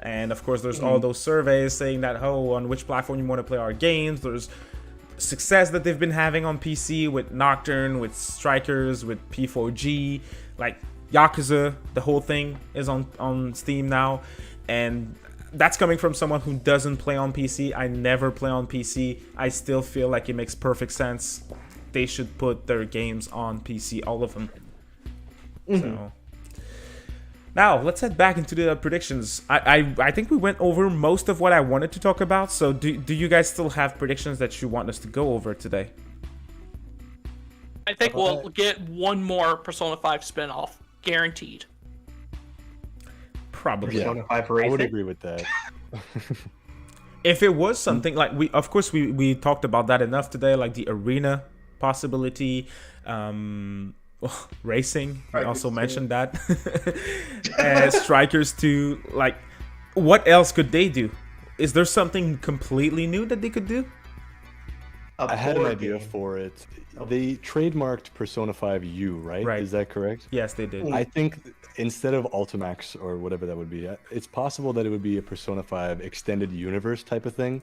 And of course, there's all those surveys saying that, oh, on which platform you want to play our games. There's success that they've been having on PC with Nocturne, with Strikers, with P4G, like Yakuza. The whole thing is on Steam now, and that's coming from someone who doesn't play on PC. I never play on PC. I still feel like it makes perfect sense. They should put their games on PC, all of them. So, Now, let's head back into the predictions. I think we went over most of what I wanted to talk about, so do you guys still have predictions that you want us to go over today? I think we'll get one more Persona 5 spin-off, guaranteed. Probably. Persona 5 I Racing. would agree with that. If it was something like we talked about that enough today, like the arena possibility, racing. I also mentioned that. Strikers 2. Like, what else could they do? Is there something completely new that they could do? I had an idea for it. They trademarked Persona 5U, right? Right. Is that correct? Yes, they did. I think instead of Ultimax or whatever that would be, it's possible that it would be a Persona 5 extended universe type of thing,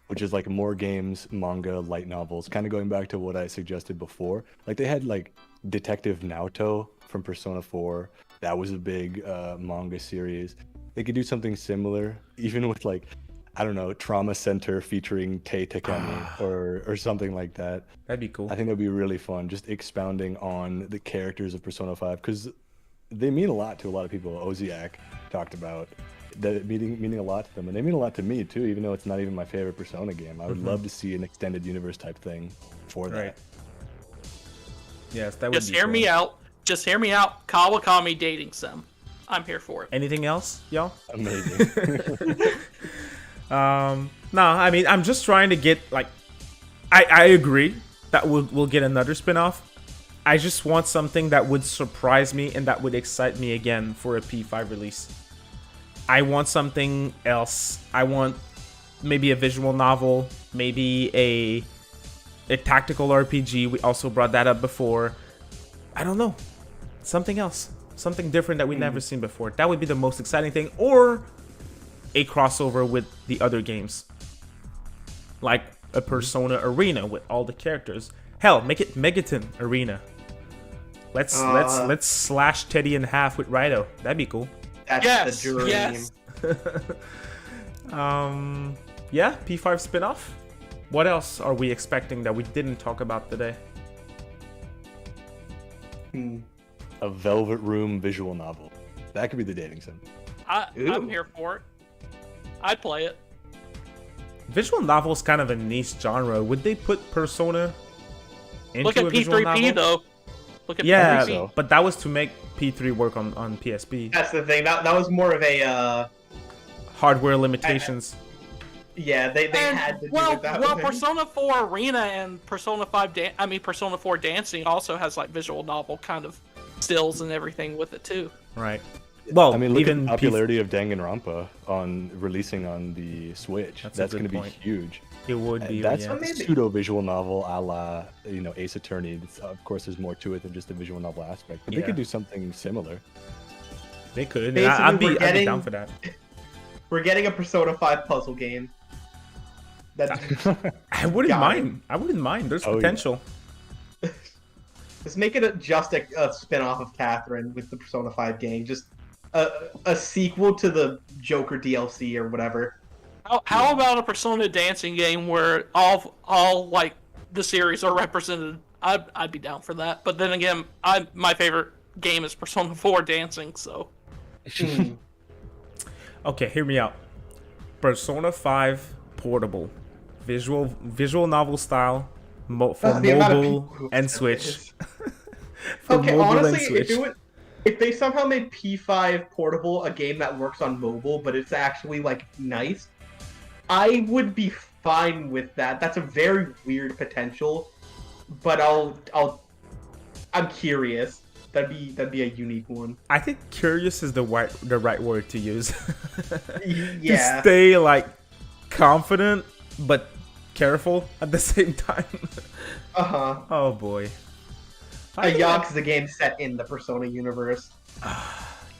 which is like more games, manga, light novels, kind of going back to what I suggested before. Like they had like Detective Naoto from Persona 4. That was a big manga series. They could do something similar, even with like, I don't know, Trauma Center featuring Tei Takemi or something like that. That'd be cool. I think that'd be really fun, just expounding on the characters of Persona 5, because they mean a lot to a lot of people. Oziach talked about that meaning a lot to them, and they mean a lot to me too, even though it's not even my favorite Persona game. I would love to see an extended universe type thing for that. Right. Yes, that would Just be hear cool. me out. Just hear me out. Kawakami dating sim. I'm here for it. Anything else, y'all? Amazing. No, I mean, I'm just trying to get, like, I agree that we'll get another spin-off. I just want something that would surprise me and that would excite me again for a P5 release. I want something else. I want maybe a visual novel, maybe a tactical RPG. We also brought that up before. I don't know. Something else. Something different that we've never seen before. That would be the most exciting thing. Or a crossover with the other games. Like a Persona Arena with all the characters. Hell, make it Megaton Arena. Let's slash Teddy in half with Raito. That'd be cool. That's the dream. Yes. Yeah, P5 spin-off. What else are we expecting that we didn't talk about today? A Velvet Room visual novel. That could be the dating sim. I'm here for it. I'd play it. Visual novel is kind of a niche genre. Would they put Persona into Look at a visual P3P novel? though. Look at Yeah, P3P. but that was to make P3 work on PSP. That's the thing. That was more of a Hardware limitations. yeah. They had to do it that way. Persona 4 Arena and Persona 5 Persona 4 Dancing also has like visual novel kind of stills and everything with it too. Right. Well, I mean, look even at the popularity of Danganronpa on releasing on the Switch. That's That's a going good to be point. huge. it would be. That's Yeah. a pseudo visual novel, a la Ace Attorney. Of course, there's more to it than just the visual novel aspect, but they Yeah. could do something similar. They could. Basically, I'd be we're down for that. We're getting a Persona 5 puzzle game. That's I wouldn't Got mind. I wouldn't mind. There's Oh, yeah. potential. just make it just a spin-off of Catherine with the Persona 5 game. Just a sequel to the Joker DLC or whatever. How about a Persona dancing game where all like the series are represented? I'd be down for that. But then again, my favorite game is Persona 4 dancing, so Okay, hear me out. Persona 5 portable, visual novel style, for The amount of mobile people who and said Switch. this. For Okay, mobile and honestly, Switch. if they somehow made P5 portable a game that works on mobile, but it's actually like nice, I would be fine with that. That's a very weird potential, but I'm curious. That'd be a unique one. I think curious is the right word to use. Yeah. To stay like confident but careful at the same time. Uh-huh. Oh boy. A Yakuza game set in the Persona universe.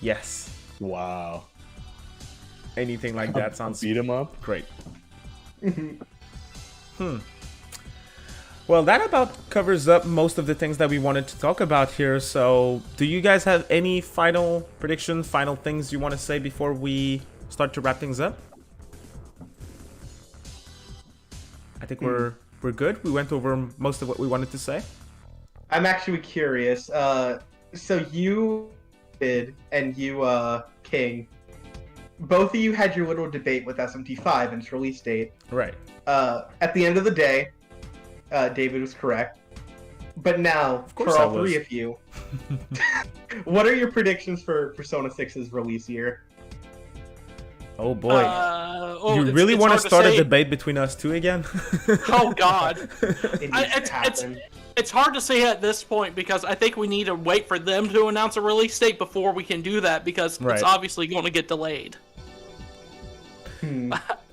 Yes. Wow. Anything like that sounds Beat 'em up. great. Well, that about covers up most of the things that we wanted to talk about here. So, do you guys have any final predictions, final things you want to say before we start to wrap things up? I think we're good. We went over most of what we wanted to say. I'm actually curious. So you David, and you, King, both of you had your little debate with SMT5 and its release date. Right. At the end of the day, David was correct. But now, for all three of you, what are your predictions for Persona 6's release year? Oh boy. You really want to start a debate between us two again? Oh god. It it's hard to say at this point because I think we need to wait for them to announce a release date before we can do that because it's obviously going to get delayed.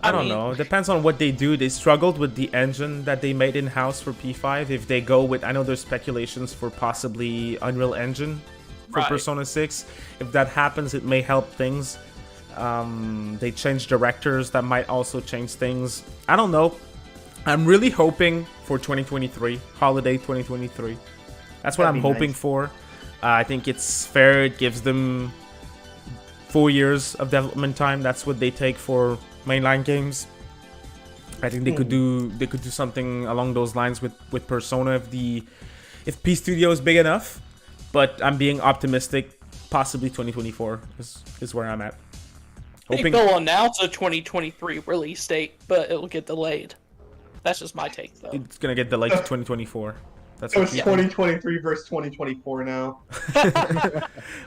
I don't know. It depends on what they do. They struggled with the engine that they made in-house for P5. If they go with, I know there's speculations for possibly Unreal Engine for Persona 6. If that happens, it may help things. They changed directors. That might also change things. I don't know. I'm really hoping for 2023, holiday 2023. That's what I'm hoping for. I think it's fair. It gives them 4 years of development time. That's what they take for mainline games. I think they could do something along those lines with Persona if P Studio is big enough. But I'm being optimistic. Possibly 2024 is where I'm at. I think they'll announce a 2023 release date, but it'll get delayed. That's just my take, though. It's gonna get delayed to 2024. That's so it's 2023 versus 2024 now.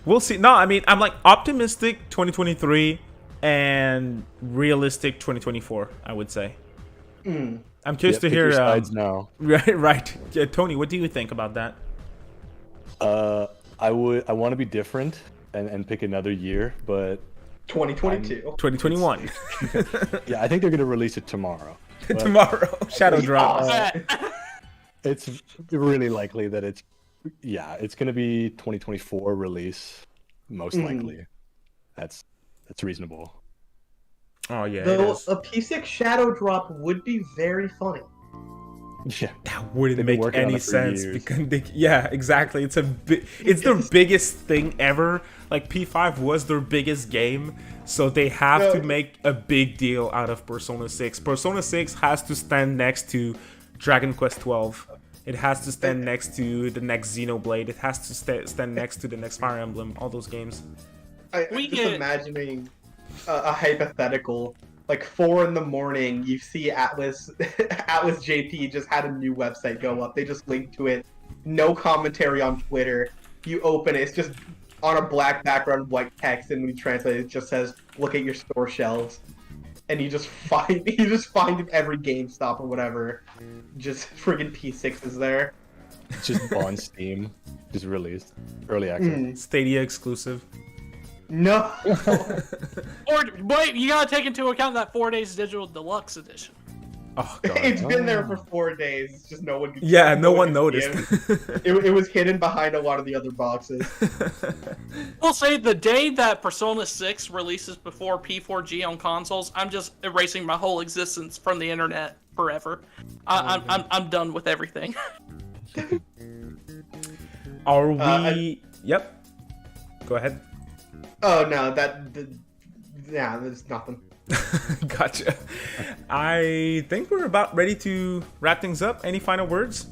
We'll see. No, I mean, I'm like optimistic 2023 and realistic 2024, I would say. I'm curious to hear. Sides now. Right. Yeah, Tony, what do you think about that? I want to be different and pick another year, but 2022. 2021. Yeah, I think they're gonna release it tomorrow. Tomorrow, Shadow Drop. It's really likely that it's gonna be 2024 release, most likely. That's reasonable. Oh yeah. Though a P6 Shadow Drop would be very funny. Yeah, that wouldn't make any sense because exactly. It's their biggest thing ever. Like P5 was their biggest game, so they have to make a big deal out of Persona 6. Persona 6 has to stand next to Dragon Quest 12. It has to stand next to the next Xenoblade. It has to stand next to the next Fire Emblem. All those games. I'm just imagining a hypothetical. Like 4 a.m, you see Atlus JP just had a new website go up. They just linked to it. No commentary on Twitter. You open it, it's just on a black background, white text, and when you translate it, it just says, "Look at your store shelves," and you just find every GameStop or whatever. Just friggin' P6 is there. It's just on Steam, just released, early access, Stadia exclusive. No. Or wait, you gotta take into account that 4 days digital deluxe edition. Oh god. It's been there for 4 days. It's just no one. No one noticed. It was hidden behind a lot of the other boxes. We'll say the day that Persona 6 releases before P4G on consoles, I'm just erasing my whole existence from the internet forever. I'm done with everything. Are we? Yep. Go ahead. Oh no, there's nothing. Gotcha. I think we're about ready to wrap things up. Any final words?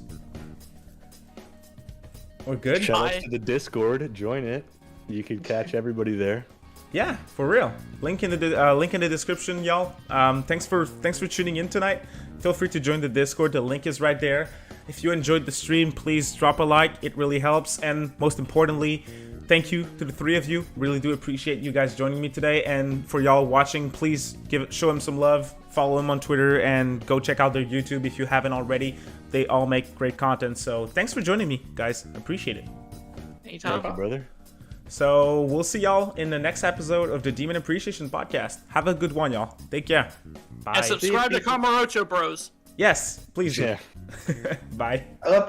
We're good. Shout out to the Discord. Join it. You can catch everybody there. Yeah, for real. Link in the description, y'all. Thanks for tuning in tonight. Feel free to join the Discord. The link is right there. If you enjoyed the stream, please drop a like. It really helps. And most importantly, thank you to the three of you. Really do appreciate you guys joining me today. And for y'all watching, please show them some love. Follow them on Twitter and go check out their YouTube if you haven't already. They all make great content. So thanks for joining me, guys. Appreciate it. Anytime. Thank you, brother. So we'll see y'all in the next episode of the Demon Appreciation Podcast. Have a good one, y'all. Take care. Bye. And subscribe to Kamurocho Bros. Yes, please do. Yeah. Bye.